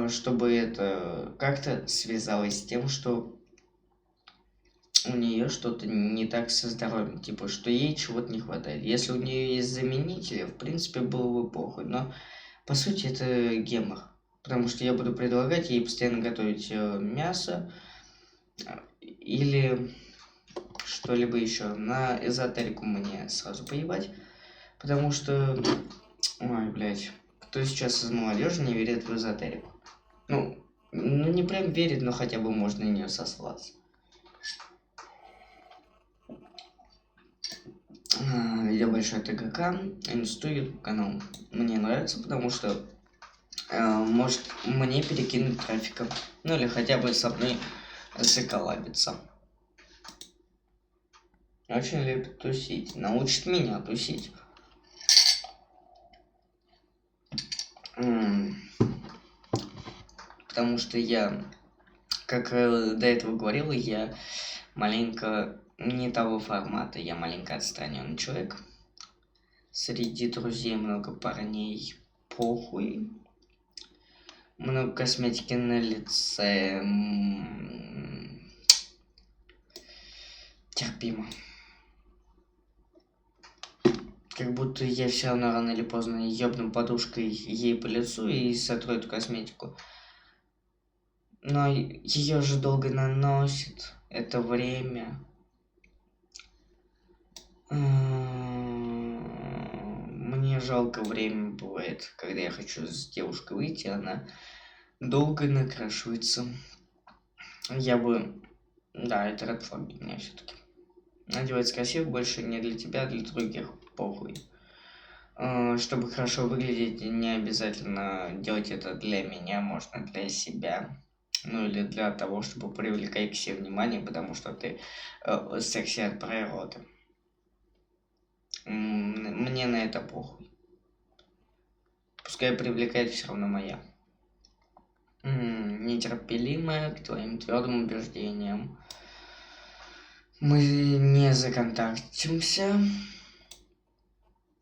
чтобы это как-то связалось с тем, что у нее что-то не так со здоровьем, типа, что ей чего-то не хватает. Если у нее есть заменители, в принципе, было бы похуй, но по сути это гемор. Потому что я буду предлагать ей постоянно готовить мясо или что-либо еще. На эзотерику мне сразу поебать. Потому что, ой, блядь, кто сейчас из молодежи не верит в эзотерику? Ну не прям верит, но хотя бы можно на нее сослаться. Видео большой ТГК, инсту YouTube канал. Мне нравится, потому что может мне перекинуть трафика. Ну или хотя бы со мной заколабиться. Очень любит тусить. Научит меня тусить. Потому что я, как до этого говорил, я маленько не того формата. Я маленько отстраненный человек. Среди друзей много парней. Похуй. Много косметики на лице. Терпимо. Как будто я все равно рано или поздно ёбну подушкой ей по лицу и сотру эту косметику. Но ее же долго наносит. Это время. Мне жалко время бывает, когда я хочу с девушкой выйти, она долго накрашивается. Я бы... Да, это red flag для меня все-таки. Одевается красиво, больше не для тебя, а для других. Похуй. Чтобы хорошо выглядеть, не обязательно делать это для меня, можно для себя. Ну или для того, чтобы привлекать к себе внимание, потому что ты секси от природы. Мне на это похуй. Пускай привлекает все равно моя. Нетерпеливая к твоим твердым убеждениям. Мы не законтактимся.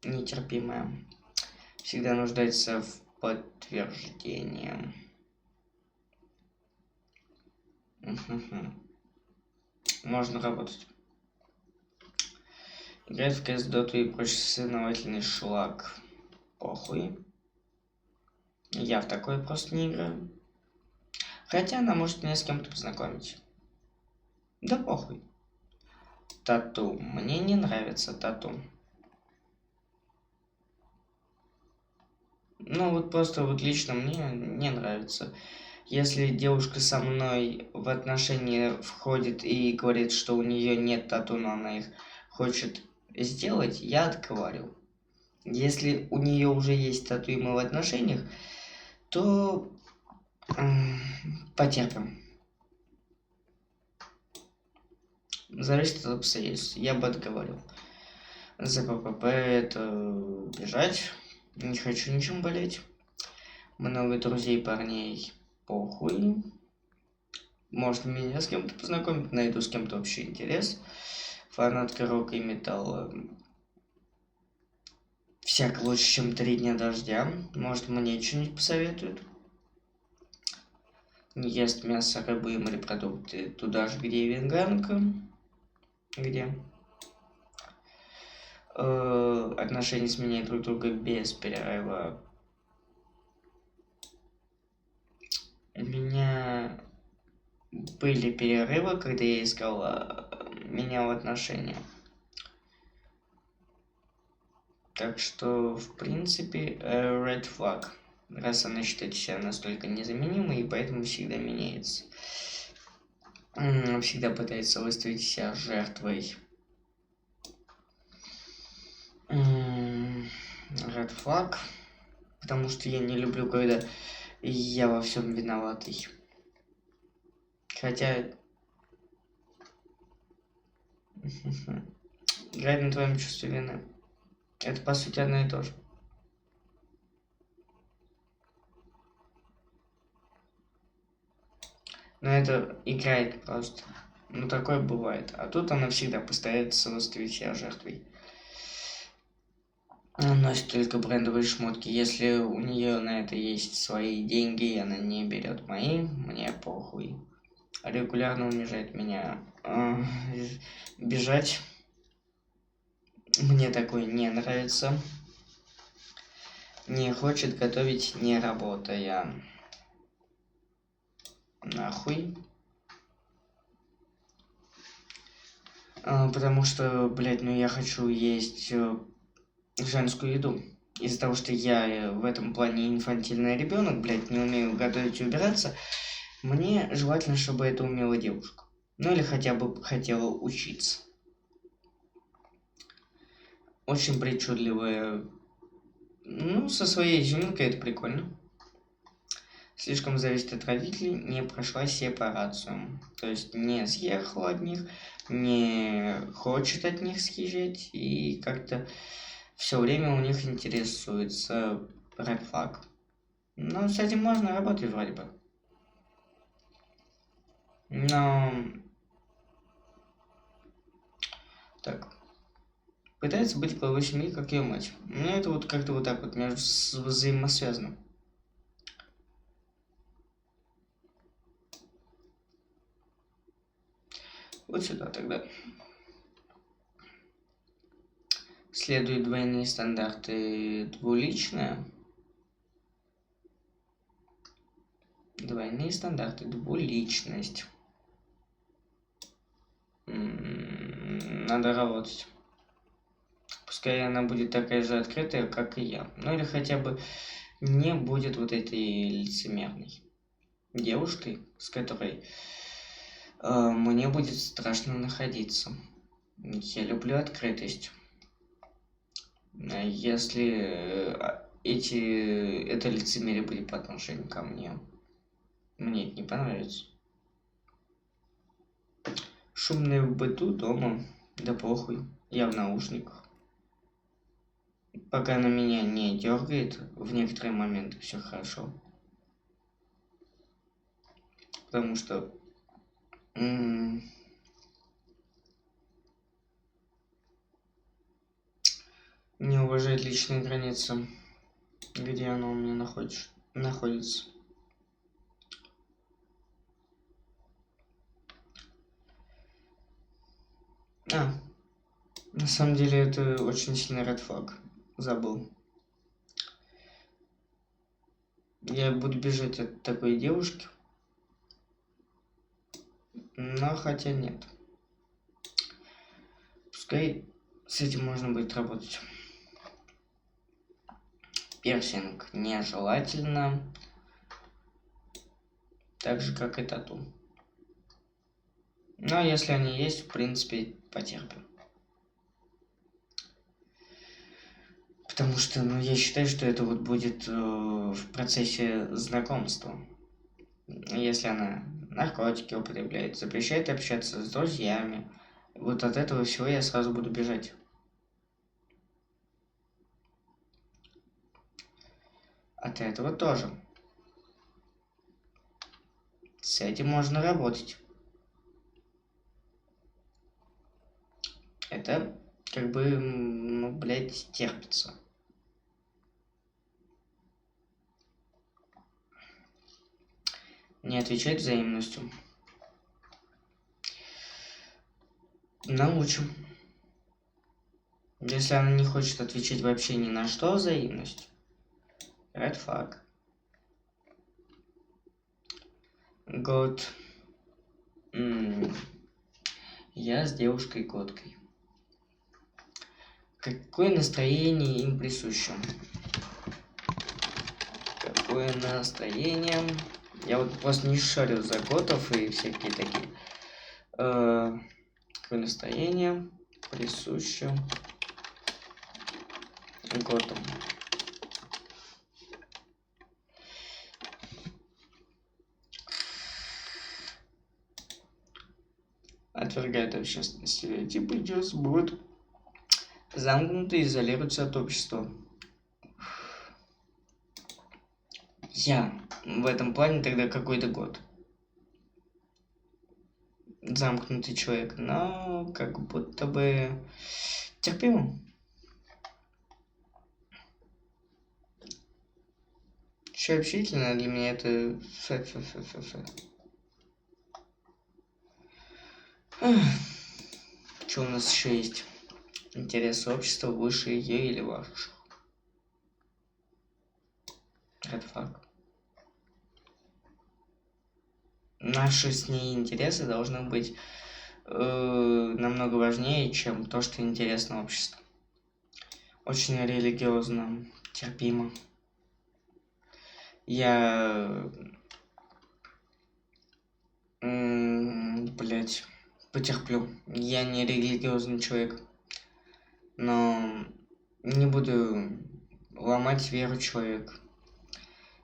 Нетерпимая. Всегда нуждается в подтверждении. Можно работать. Играет в CS, доту и прочий соревновательный шлак. Похуй. Я в такое просто не играю. Хотя она может меня с кем-то познакомить. Да похуй. Тату. Мне не нравится тату. Ну вот просто вот лично мне не нравится. Если девушка со мной в отношения входит и говорит, что у нее нет тату, но она их хочет сделать, я отговариваю. Если у нее уже есть тату и мы в отношениях, то потерпим. Зависит от обстоятельств. Я бы отговаривал. За ППП это бежать. Не хочу ничем болеть. Много друзей, парней. Похуй. Может меня с кем-то познакомить. Найду с кем-то общий интерес. Фанатка рока и металла. Всяко лучше, чем 3 дня дождя. Может мне что-нибудь посоветуют. Не ест мясо, рыбы и морепродукты. Туда же, где и веганка. Где? Отношения сменяют друг друга без перерыва. У меня были перерывы, когда я искал меня в отношения. Так что, в принципе, red flag. Раз она считает себя настолько незаменимой, и поэтому всегда меняется. Всегда пытается выставить себя жертвой. Red flag. Потому что я не люблю, когда я во всем виноватый. Хотя... Играть на твоем чувстве вины. Это, по сути, одно и то же. Но это играет просто. Ну, такое бывает. А тут она всегда постарается выставить себя жертвой. Она носит только брендовые шмотки. Если у нее на это есть свои деньги, и она не берет мои, мне похуй. Регулярно унижает меня. Бежать мне такое не нравится. Не хочет готовить, не работая. Нахуй. Потому что, блядь, ну я хочу есть женскую еду. Из-за того, что я в этом плане инфантильный ребенок, блядь, не умею готовить и убираться, мне желательно, чтобы это умела девушка. Ну или хотя бы хотела учиться. Очень причудливая. Ну, со своей изюминкой это прикольно. Слишком зависит от родителей, не прошла сепарацию. То есть не съехала от них, не хочет от них съезжать и как-то все время у них интересуется Red Flag. Ну, с этим можно работать вроде бы. Но... Так. Пытается быть главой семьи, как ее мать. У меня это вот как-то вот так вот между взаимосвязано. Вот сюда тогда. Следуют двойные стандарты двуличная. Двойные стандарты двуличность. Надо работать. Пускай она будет такая же открытая, как и я. Ну или хотя бы не будет вот этой лицемерной девушкой, с которой мне будет страшно находиться. Я люблю открытость. Если это лицемерие будет по отношению ко мне это не понравится. Шумные в быту дома, да похуй, я в наушниках. Пока она меня не дергает, в некоторые моменты все хорошо. Потому что не уважает личные границы, где она у меня находится. На самом деле это очень сильный red flag. Забыл. Я буду бежать от такой девушки. Но хотя нет. Пускай с этим можно будет работать. Пирсинг нежелательно. Так же, как и тату. Но если они есть, в принципе, потерпим. Потому что, ну, я считаю, что это вот будет в процессе знакомства. Если она наркотики употребляет, запрещает общаться с друзьями, вот от этого всего я сразу буду бежать. От этого тоже. С этим можно работать. Это как бы, ну, блядь, терпится. Не отвечать взаимностью. Научим. Если она не хочет отвечать вообще ни на что взаимностью, red flag. Год. Я с девушкой-коткой. Какое настроение им присуще? Какое настроение? Я вот просто не шарю за котов и всякие такие. Какое настроение присуще котам? Отвергает общественные стереотипы, идет будет замкнуты, изолируются от общества. Я в этом плане тогда какой-то год. Замкнутый человек, но как будто бы терпимо. Еще общительно для меня это... Что у нас еще есть? Интерес общества выше ее или ваших? Red flag. Наши с ней интересы должны быть намного важнее, чем то, что интересно обществу. Очень религиозно, терпимо. Я... блять, потерплю. Я не религиозный человек. Но не буду ломать веру человека.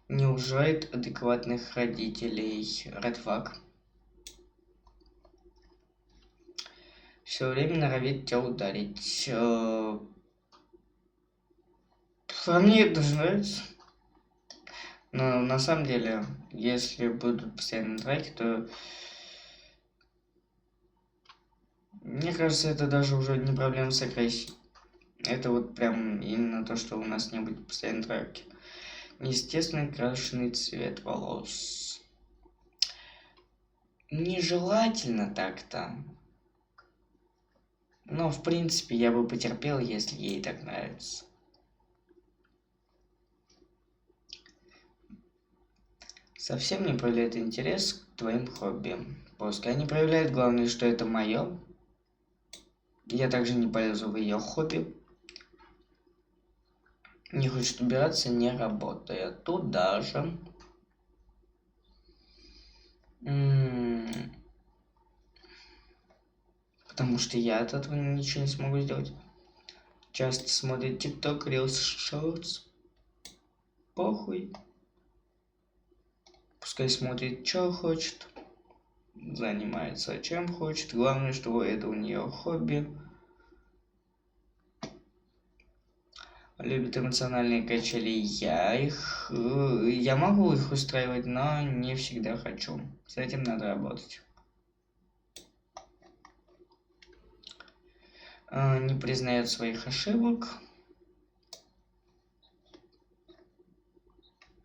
Не уважает адекватных родителей. Red flag. Все время норовит тебя ударить. А мне это даже нравится. Но на самом деле, если будут постоянно драки, то мне кажется, это даже уже не проблема с агрессией. Это вот прям именно то, что у нас не будет постоянно драки. Неестественный крашеный цвет волос. Нежелательно так-то. Но, в принципе, я бы потерпел, если ей так нравится. Совсем не проявляет интерес к твоим хобби. Пускай не проявляет, главное, что это мое. Я также не полезу в ее хобби. Не хочет убираться, не работая. Тут даже... Потому что я от этого ничего не смогу сделать. Часто смотрит TikTok, Reels, Shorts. Похуй. Пускай смотрит, что хочет. Занимается чем хочет. Главное, что это у нее хобби. Любит эмоциональные качели. Я могу их устраивать, но не всегда хочу. С этим надо работать. Не признает своих ошибок.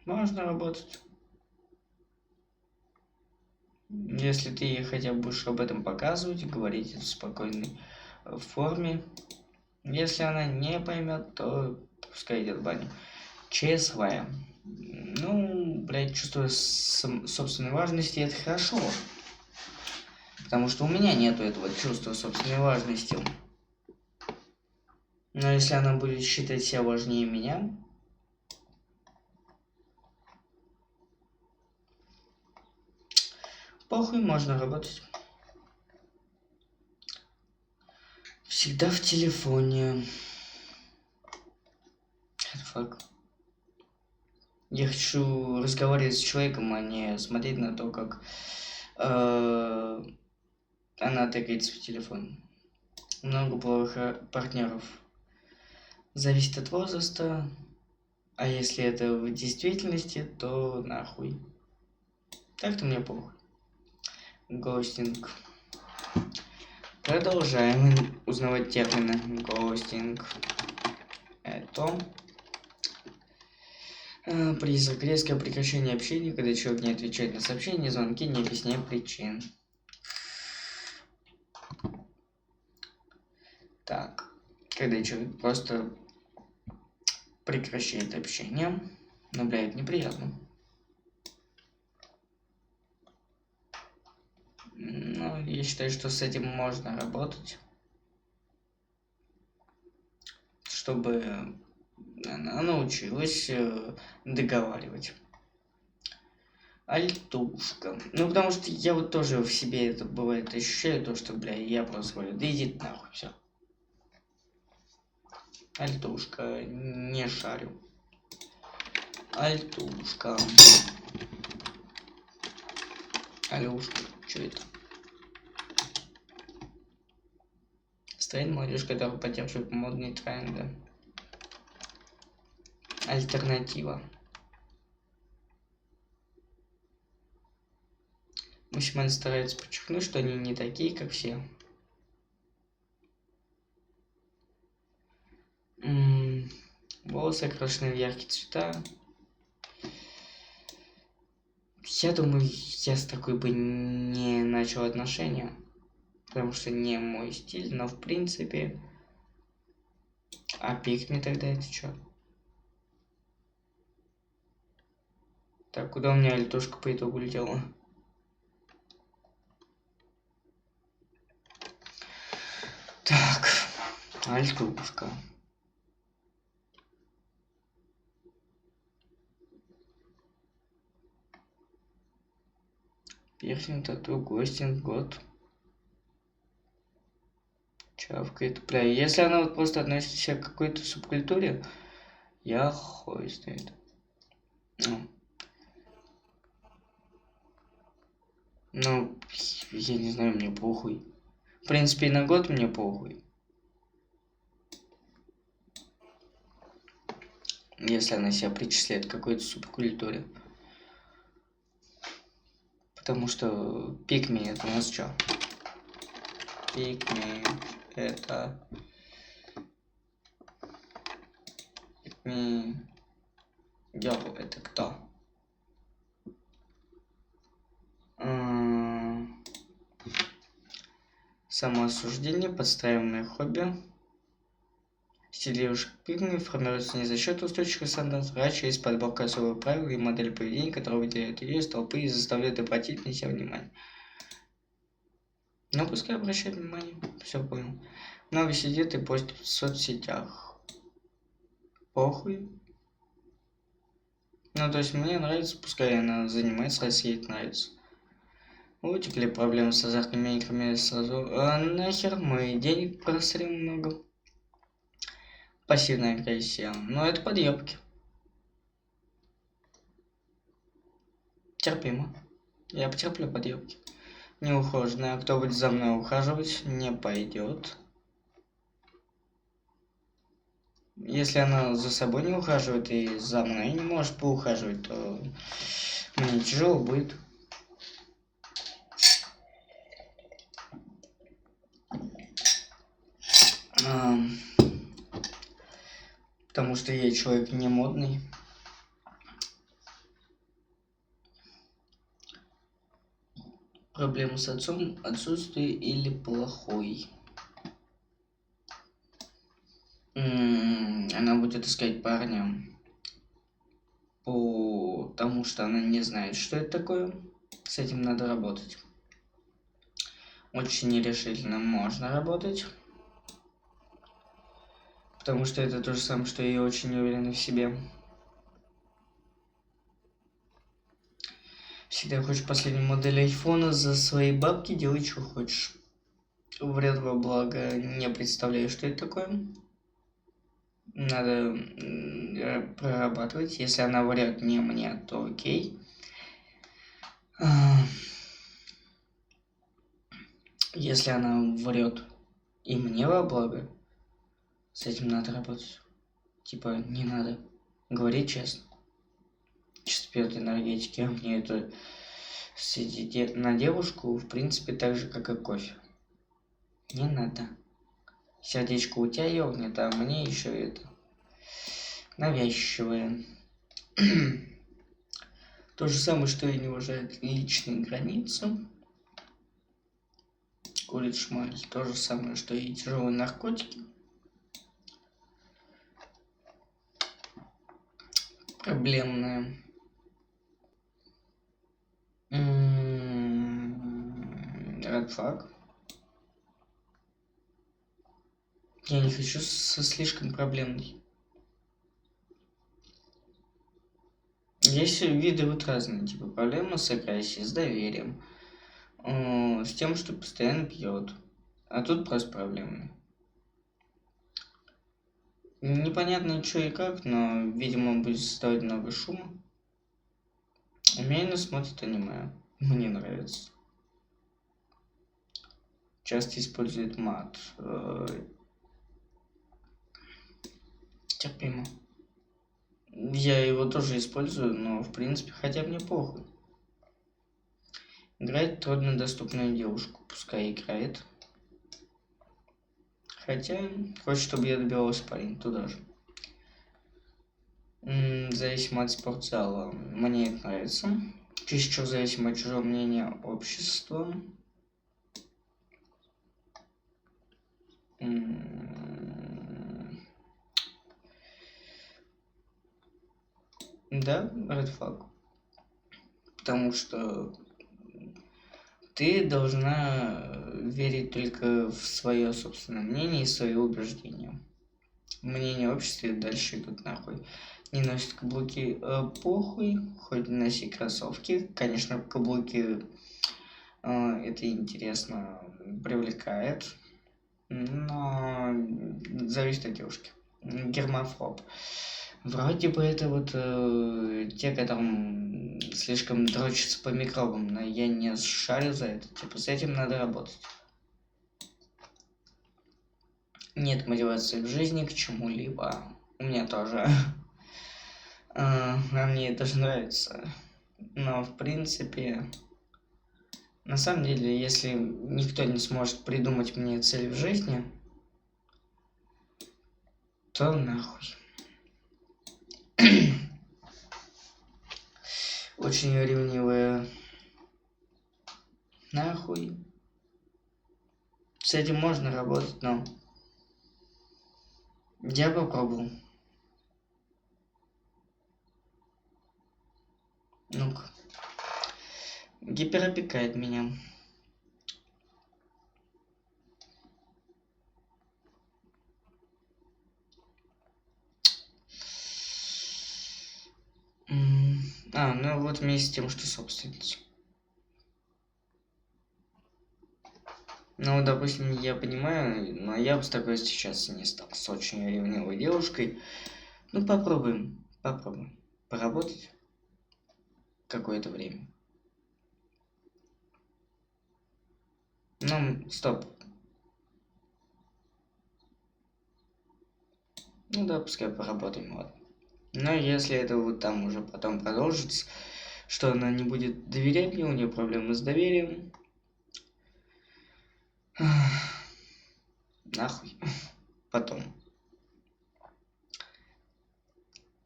Можно работать. Если ты ей хотя бы будешь об этом показывать, говорить в спокойной форме. Если она не поймет, то пускай идет в баню. ЧСВ. Ну, блядь, чувство собственной важности — это хорошо. Потому что у меня нету этого чувства собственной важности. Но если она будет считать себя важнее меня, похуй, можно работать. Всегда в телефоне. Фак. Я хочу разговаривать с человеком, а не смотреть на то, как она тыкается в телефон. Много плохих партнеров. Зависит от возраста. А если это в действительности, то нахуй. Так-то мне похуй. Гостинг. Продолжаем узнавать термины. Гостинг. Это призрак. Резкое прекращение общения, когда человек не отвечает на сообщения, звонки, не объясняя причин. Так. Когда человек просто прекращает общение, но, блядь, неприятно. Но я считаю, что с этим можно работать, чтобы она научилась договаривать. Альтушка. Ну, потому что я вот тоже в себе это бывает ощущаю, то, что, бля, я просто говорю, да иди нахуй, все. Альтушка. Не шарю. Альтушка. Алюшка. Что это? Строит молодежь, которая поддерживает модные тренды. Альтернатива. Максимально стараются подчеркнуть, что они не такие, как все. Волосы окрашены в яркие цвета. Я думаю, я с такой бы не начал отношения. Потому что не мой стиль, но в принципе... А пикми тогда это что? Так, куда у меня альтушка по итогу улетела? Так, альтушка. Пирсинг, тату, гостинг, год. Чавкает. Бля, если она вот просто относится к какой-то субкультуре, я хуй знает. Ну, я не знаю, мне похуй. В принципе, и на год мне похуй. Если она себя причисляет к какой-то субкультуре. Потому что пикми это у нас что? Пикми это... Пикми... Йоу, это кто? Самоосуждение, подстраиваемое хобби. Стиль девушек пикми формируется не за счет устойчивых стандартов, а через подборку особых правил и модель поведения, которые выделяют ее из толпы и заставляют обратить на себя внимание. Ну, пускай обращает внимание. Все понял. Много сидит и постит в соцсетях. Похуй. Ну, то есть мне нравится, пускай она занимается, если ей нравится. Утекли проблемы с азартными играми сразу. Нахер мы денег просрем много. Пассивная агрессия. Но это подъебки. Терпимо. Я потерплю подъебки. Неухоженная. Кто будет за мной ухаживать, не пойдет. Если она за собой не ухаживает и за мной не может поухаживать, то мне тяжело будет. Потому что я человек не модный. Проблема с отцом, отсутствие или плохой. Она будет искать парня, потому что она не знает, что это такое. С этим надо работать. Очень нерешительно можно работать. Потому что это то же самое, что и очень не уверена в себе. Всегда хочешь последнюю модель айфона за свои бабки, делай, что хочешь. Вред во благо не представляю, что это такое. Надо прорабатывать. Если она врет не мне, то окей. Если она врет и мне во благо, с этим надо работать. Типа, не надо. Говори честно. Сейчас пьет энергетики, а мне это сидеть на девушку, в принципе, так же, как и кофе. Не надо. Сердечко у тебя ёбнет, а мне еще это навязчивое. То же самое, что и не уважает личные границы. Курит шмаль. То же самое, что и тяжелые наркотики. Проблемные. Red flag. Я не хочу со слишком проблемной. Есть виды вот разные, типа проблемы с агрессией, с доверием, с тем, что постоянно пьет. А тут просто проблемы. Непонятно, что и как, но, видимо, будет создавать много шума. Умеренно смотрит аниме. Мне нравится. Часто использует мат. Терпимо. Я его тоже использую, но в принципе, хотя мне похуй. Играет труднодоступную девушку. Пускай играет. Хотя, хочет, чтобы я добивался парень, туда же. Зависимо от спортзала. Мне это нравится. Чересчур зависимо от чужого мнения общества. Да, red flag. Потому что ты должна верить только в свое собственное мнение и свои убеждения. Мнение общества дальше идут нахуй. Не носят каблуки, похуй, хоть носи кроссовки. Конечно, каблуки это интересно, привлекает, но зависит от девушки. Гермафоб. Вроде бы это вот те, которым слишком дрочатся по микробам, но я не шарю за это. Типа с этим надо работать. Нет мотивации в жизни к чему-либо. У меня тоже. А мне это же нравится. Но в принципе, на самом деле, если никто не сможет придумать мне цель в жизни, то нахуй. Очень ревнивая. Нахуй. С этим можно работать, но я попробовал. Ну-ка. Гиперопекает меня. Ну вот вместе с тем, что собственница. Ну, допустим, я понимаю, но я бы с такой сейчас не стал. С очень ревнивой девушкой. Ну, попробуем. Поработать какое-то время. Ну, стоп. Ну да, пускай поработаем, ладно. Но если это вот там уже потом продолжится, что она не будет доверять мне, у нее проблемы с доверием. Нахуй. Потом.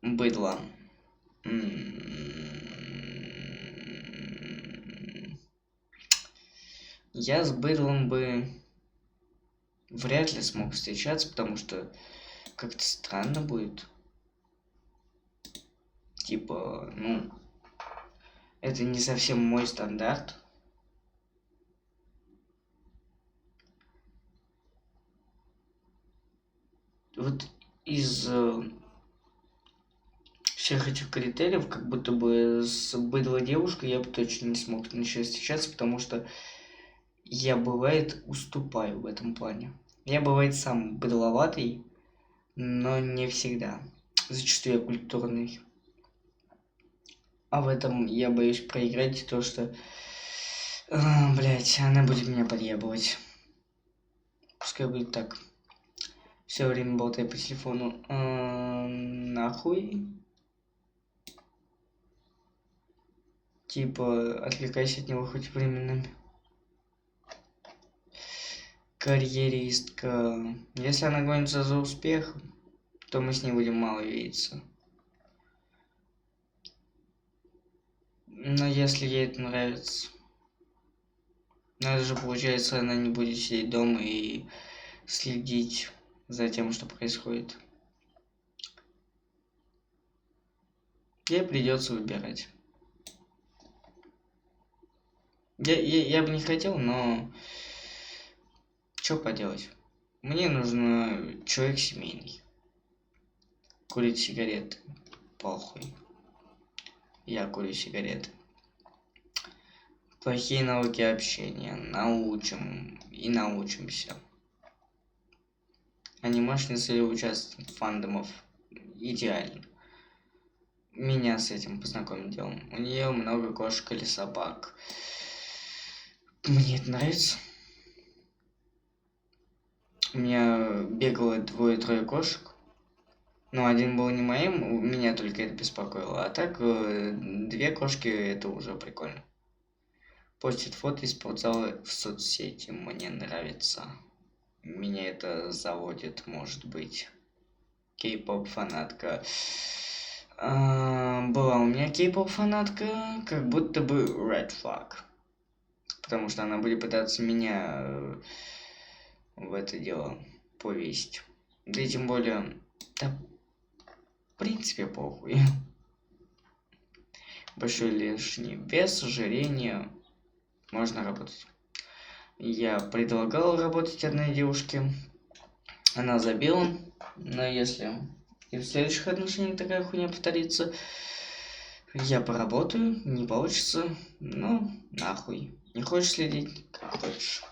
Быдло. Я с быдлом бы вряд ли смог встречаться, потому что как-то странно будет. Типа, ну, это не совсем мой стандарт. Вот из всех этих критериев, как будто бы с быдлой девушкой я бы точно не смог начать встречаться, потому что я, бывает, уступаю в этом плане. Я, бывает, сам быдловатый, но не всегда. Зачастую я культурный. А в этом я боюсь проиграть то, что... блять, она будет меня подъебывать. Пускай будет так. Все время болтаю по телефону. Нахуй. Типа, отвлекайся от него хоть временами. Карьеристка. Если она гонится за успехом, то мы с ней будем мало видеться. Но если ей это нравится... Но это же получается, она не будет сидеть дома и следить за тем, что происходит. Ей придется выбирать. Я бы не хотел, но что поделать? Мне нужен человек семейный. Курить сигареты. Похуй. Я курю сигареты. Плохие навыки общения. Научим и научимся. Анимешница или участник фандомов. Идеально. Меня с этим познакомить делом. У нее много кошек или собак. Мне это нравится. У меня бегало 2-3 кошек. Но один был не моим, меня только это беспокоило. А так, 2 кошки, это уже прикольно. Постит фото из спортзала в соцсети. Мне нравится. Меня это заводит, может быть. Кей-поп фанатка. Была у меня кей-поп фанатка, как будто бы Red Flag. Потому что она будет пытаться меня в это дело повесить. Да и тем более, да, в принципе, похуй. Большой лишний вес, ожирение, можно работать. Я предлагал работать одной девушке, она забила, но если и в следующих отношениях такая хуйня повторится, я поработаю, не получится, ну, нахуй. Не хочешь следить, как хочешь.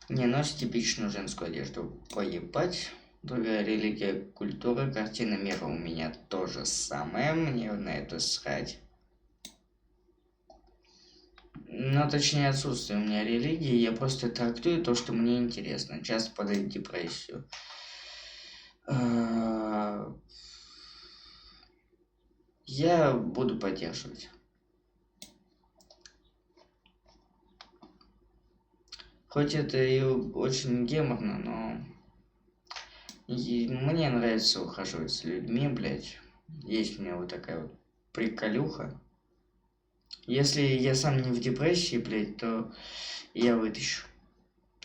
Не носит типичную женскую одежду, поебать. Другая религия, культура, картина мира у меня то же самое, мне на это срать. Ну, точнее, отсутствие у меня религии, я просто трактую то, что мне интересно. Часто падает в депрессию. Я буду поддерживать. Хоть это и очень геморно, но мне нравится ухаживать с людьми, блядь. Есть у меня вот такая вот приколюха. Если я сам не в депрессии, блядь, то я вытащу.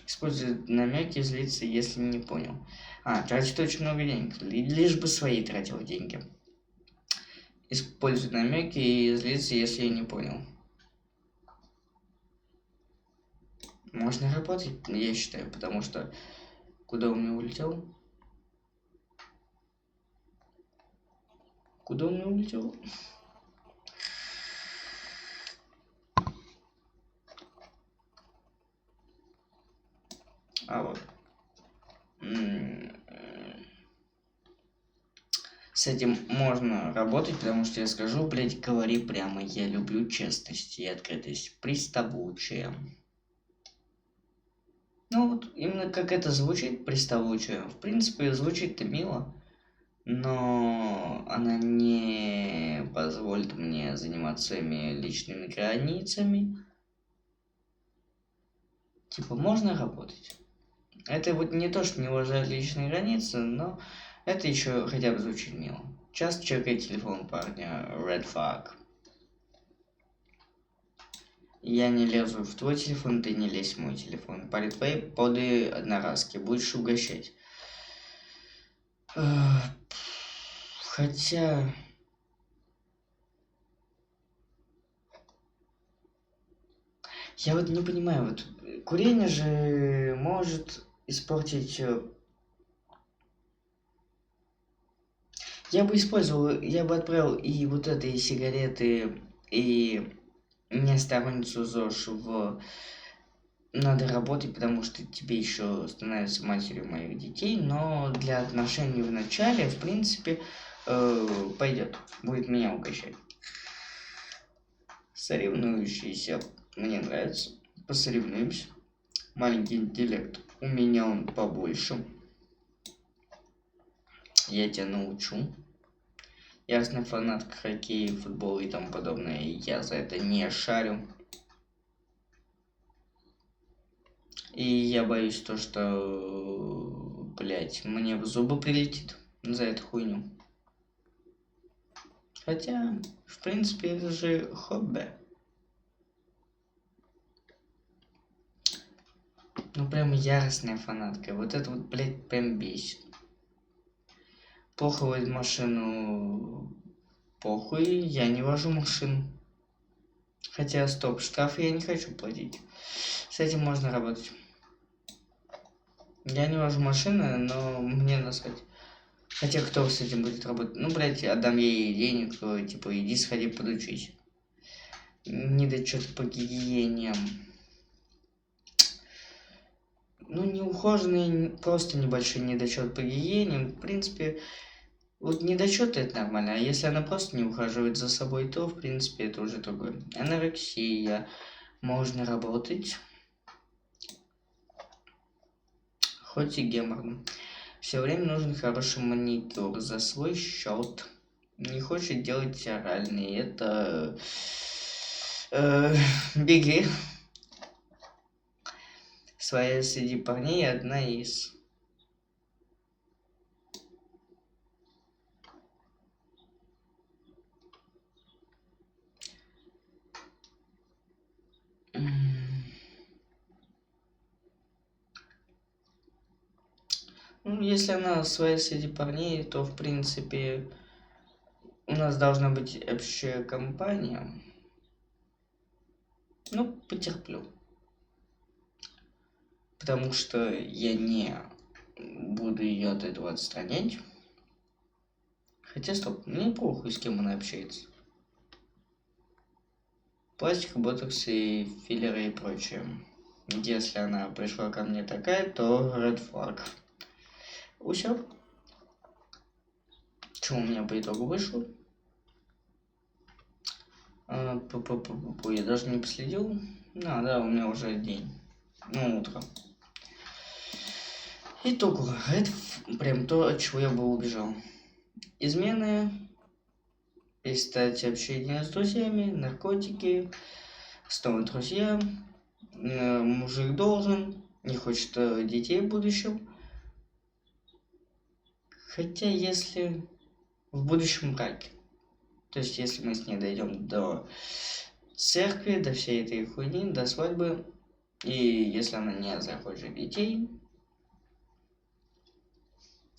Использует намеки, злиться, если не понял. Тратит очень много денег. Лишь бы свои тратил деньги. Использует намеки и злиться, если я не понял. Можно работать, я считаю, потому что... Куда он меня улетел? Куда он меня улетел? Вот. С этим можно работать, потому что я скажу, блядь, говори прямо. Я люблю честность и открытость. Приставучая. Ну вот, именно как это звучит, приставучая. В принципе, звучит-то мило. Но она не позволит мне заниматься своими личными границами. Типа, можно работать. Это вот не то, что не уважает личные границы, но это еще хотя бы звучит мило. Часто чекай телефон парня, red flag. Я не лезу в твой телефон, ты не лезь в мой телефон. Парень твои поды одноразки, будешь угощать. Хотя... Я вот не понимаю, вот курение же может испортить... Я бы использовал, я бы отправил и вот это, и сигареты, и не сторонницу ЗОЖ в... Надо работать, потому что тебе еще становится матерью моих детей, но для отношений в начале, в принципе, пойдет, будет меня угощать. Соревнующийся мне нравится, посоревнуемся. Маленький интеллект, у меня он побольше. Я тебя научу. Ясный фанат хоккея, футбола и тому подобное. Я за это не шарю. И я боюсь то, что, блять, мне в зубы прилетит за эту хуйню. Хотя, в принципе, это же хобби. Ну, прям яростная фанатка. Вот это вот, блядь, прям бесит. Плохо водить машину. Похуй, я не вожу машину. Хотя, стоп, штраф я не хочу платить. С этим можно работать. Я не вожу машины, но мне насрать. Хотя кто с этим будет работать? Ну, блядь, отдам ей денег, то, типа, иди сходи подучись. Недочет по гигиене. Ну, неухоженный, просто небольшой недочет по гигиене. В принципе, вот недочет это нормально. А если она просто не ухаживает за собой, то, в принципе, это уже другое. Анорексия. Можно работать. Хоть и геморно. Все время нужен хороший маникюр за свой счет. Не хочет делать оральный. Это... беги. Своя среди парней одна из. Ну, если она своя среди парней, то, в принципе, у нас должна быть общая компания. Ну, потерплю. Потому что я не буду ее от этого отстранять. Хотя, стоп, мне похуй, с кем она общается. Пластик, ботокс и филлеры и прочее. Если она пришла ко мне такая, то red flag. Все. Что у меня по итогу вышло? Я даже не последил. Да, у меня уже день. Ну, утро. Итог. Это прям то, от чего я бы убежал. Измены, перестать общение с друзьями, наркотики, снова друзья, мужик должен, не хочет детей в будущем. Хотя если в будущем браке, то есть если мы с ней дойдем до церкви, до всей этой хуйни, до свадьбы, и если она не захочет детей,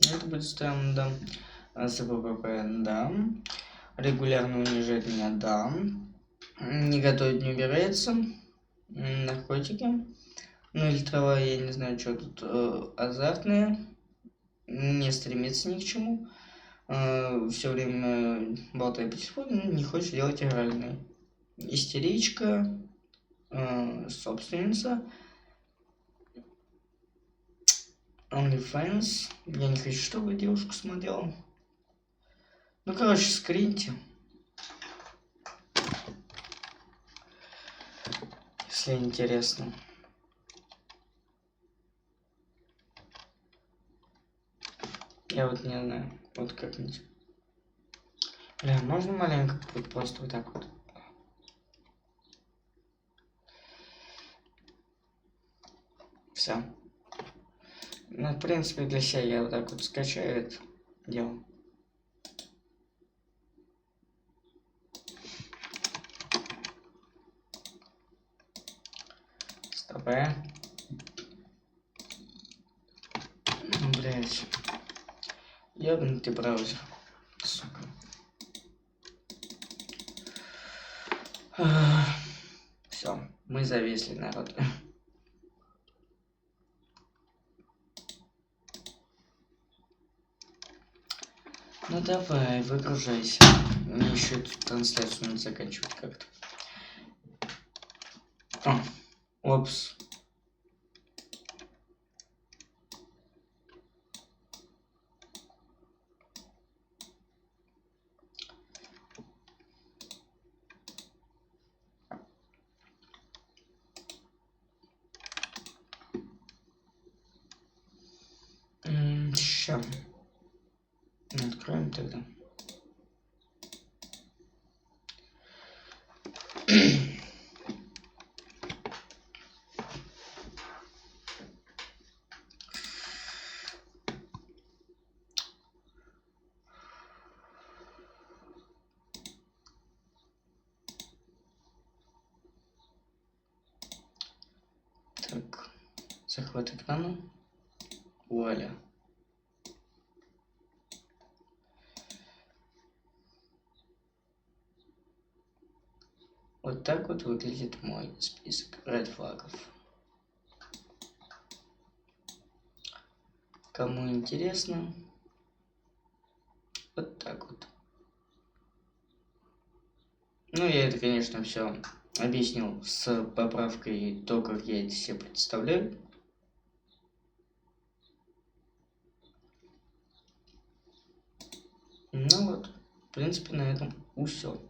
это будет странно, да. СПП, да. Регулярно унижать меня, да. Не готовить, не убирается. Наркотики. Ну или трава, я не знаю, что тут. Азартные. Не стремится ни к чему. Все время болтает по телефону, не хочет делать оральные. Истеричка. Собственница. OnlyFans. Я не хочу, чтобы девушку смотрела. Ну, короче, скриньте. Если интересно. Я вот не знаю. Вот как-нибудь. Бля, можно маленько вот просто вот так вот? Все. Ну, в принципе, для себя я вот так вот скачаю это дело. Стоп, блять. Ёбнутый браузер. Сука. Все, мы зависли, народ. Ну давай, выгружайся. Мне еще эту трансляцию надо заканчивать как-то. Опс. Ща. Откроем тогда. Так, захват экрана. Вуаля. Вот так вот выглядит мой список red флагов. Кому интересно, вот так вот. Ну, я это, конечно, все объяснил с поправкой то, как я это себе представляю. Ну вот, в принципе, на этом все.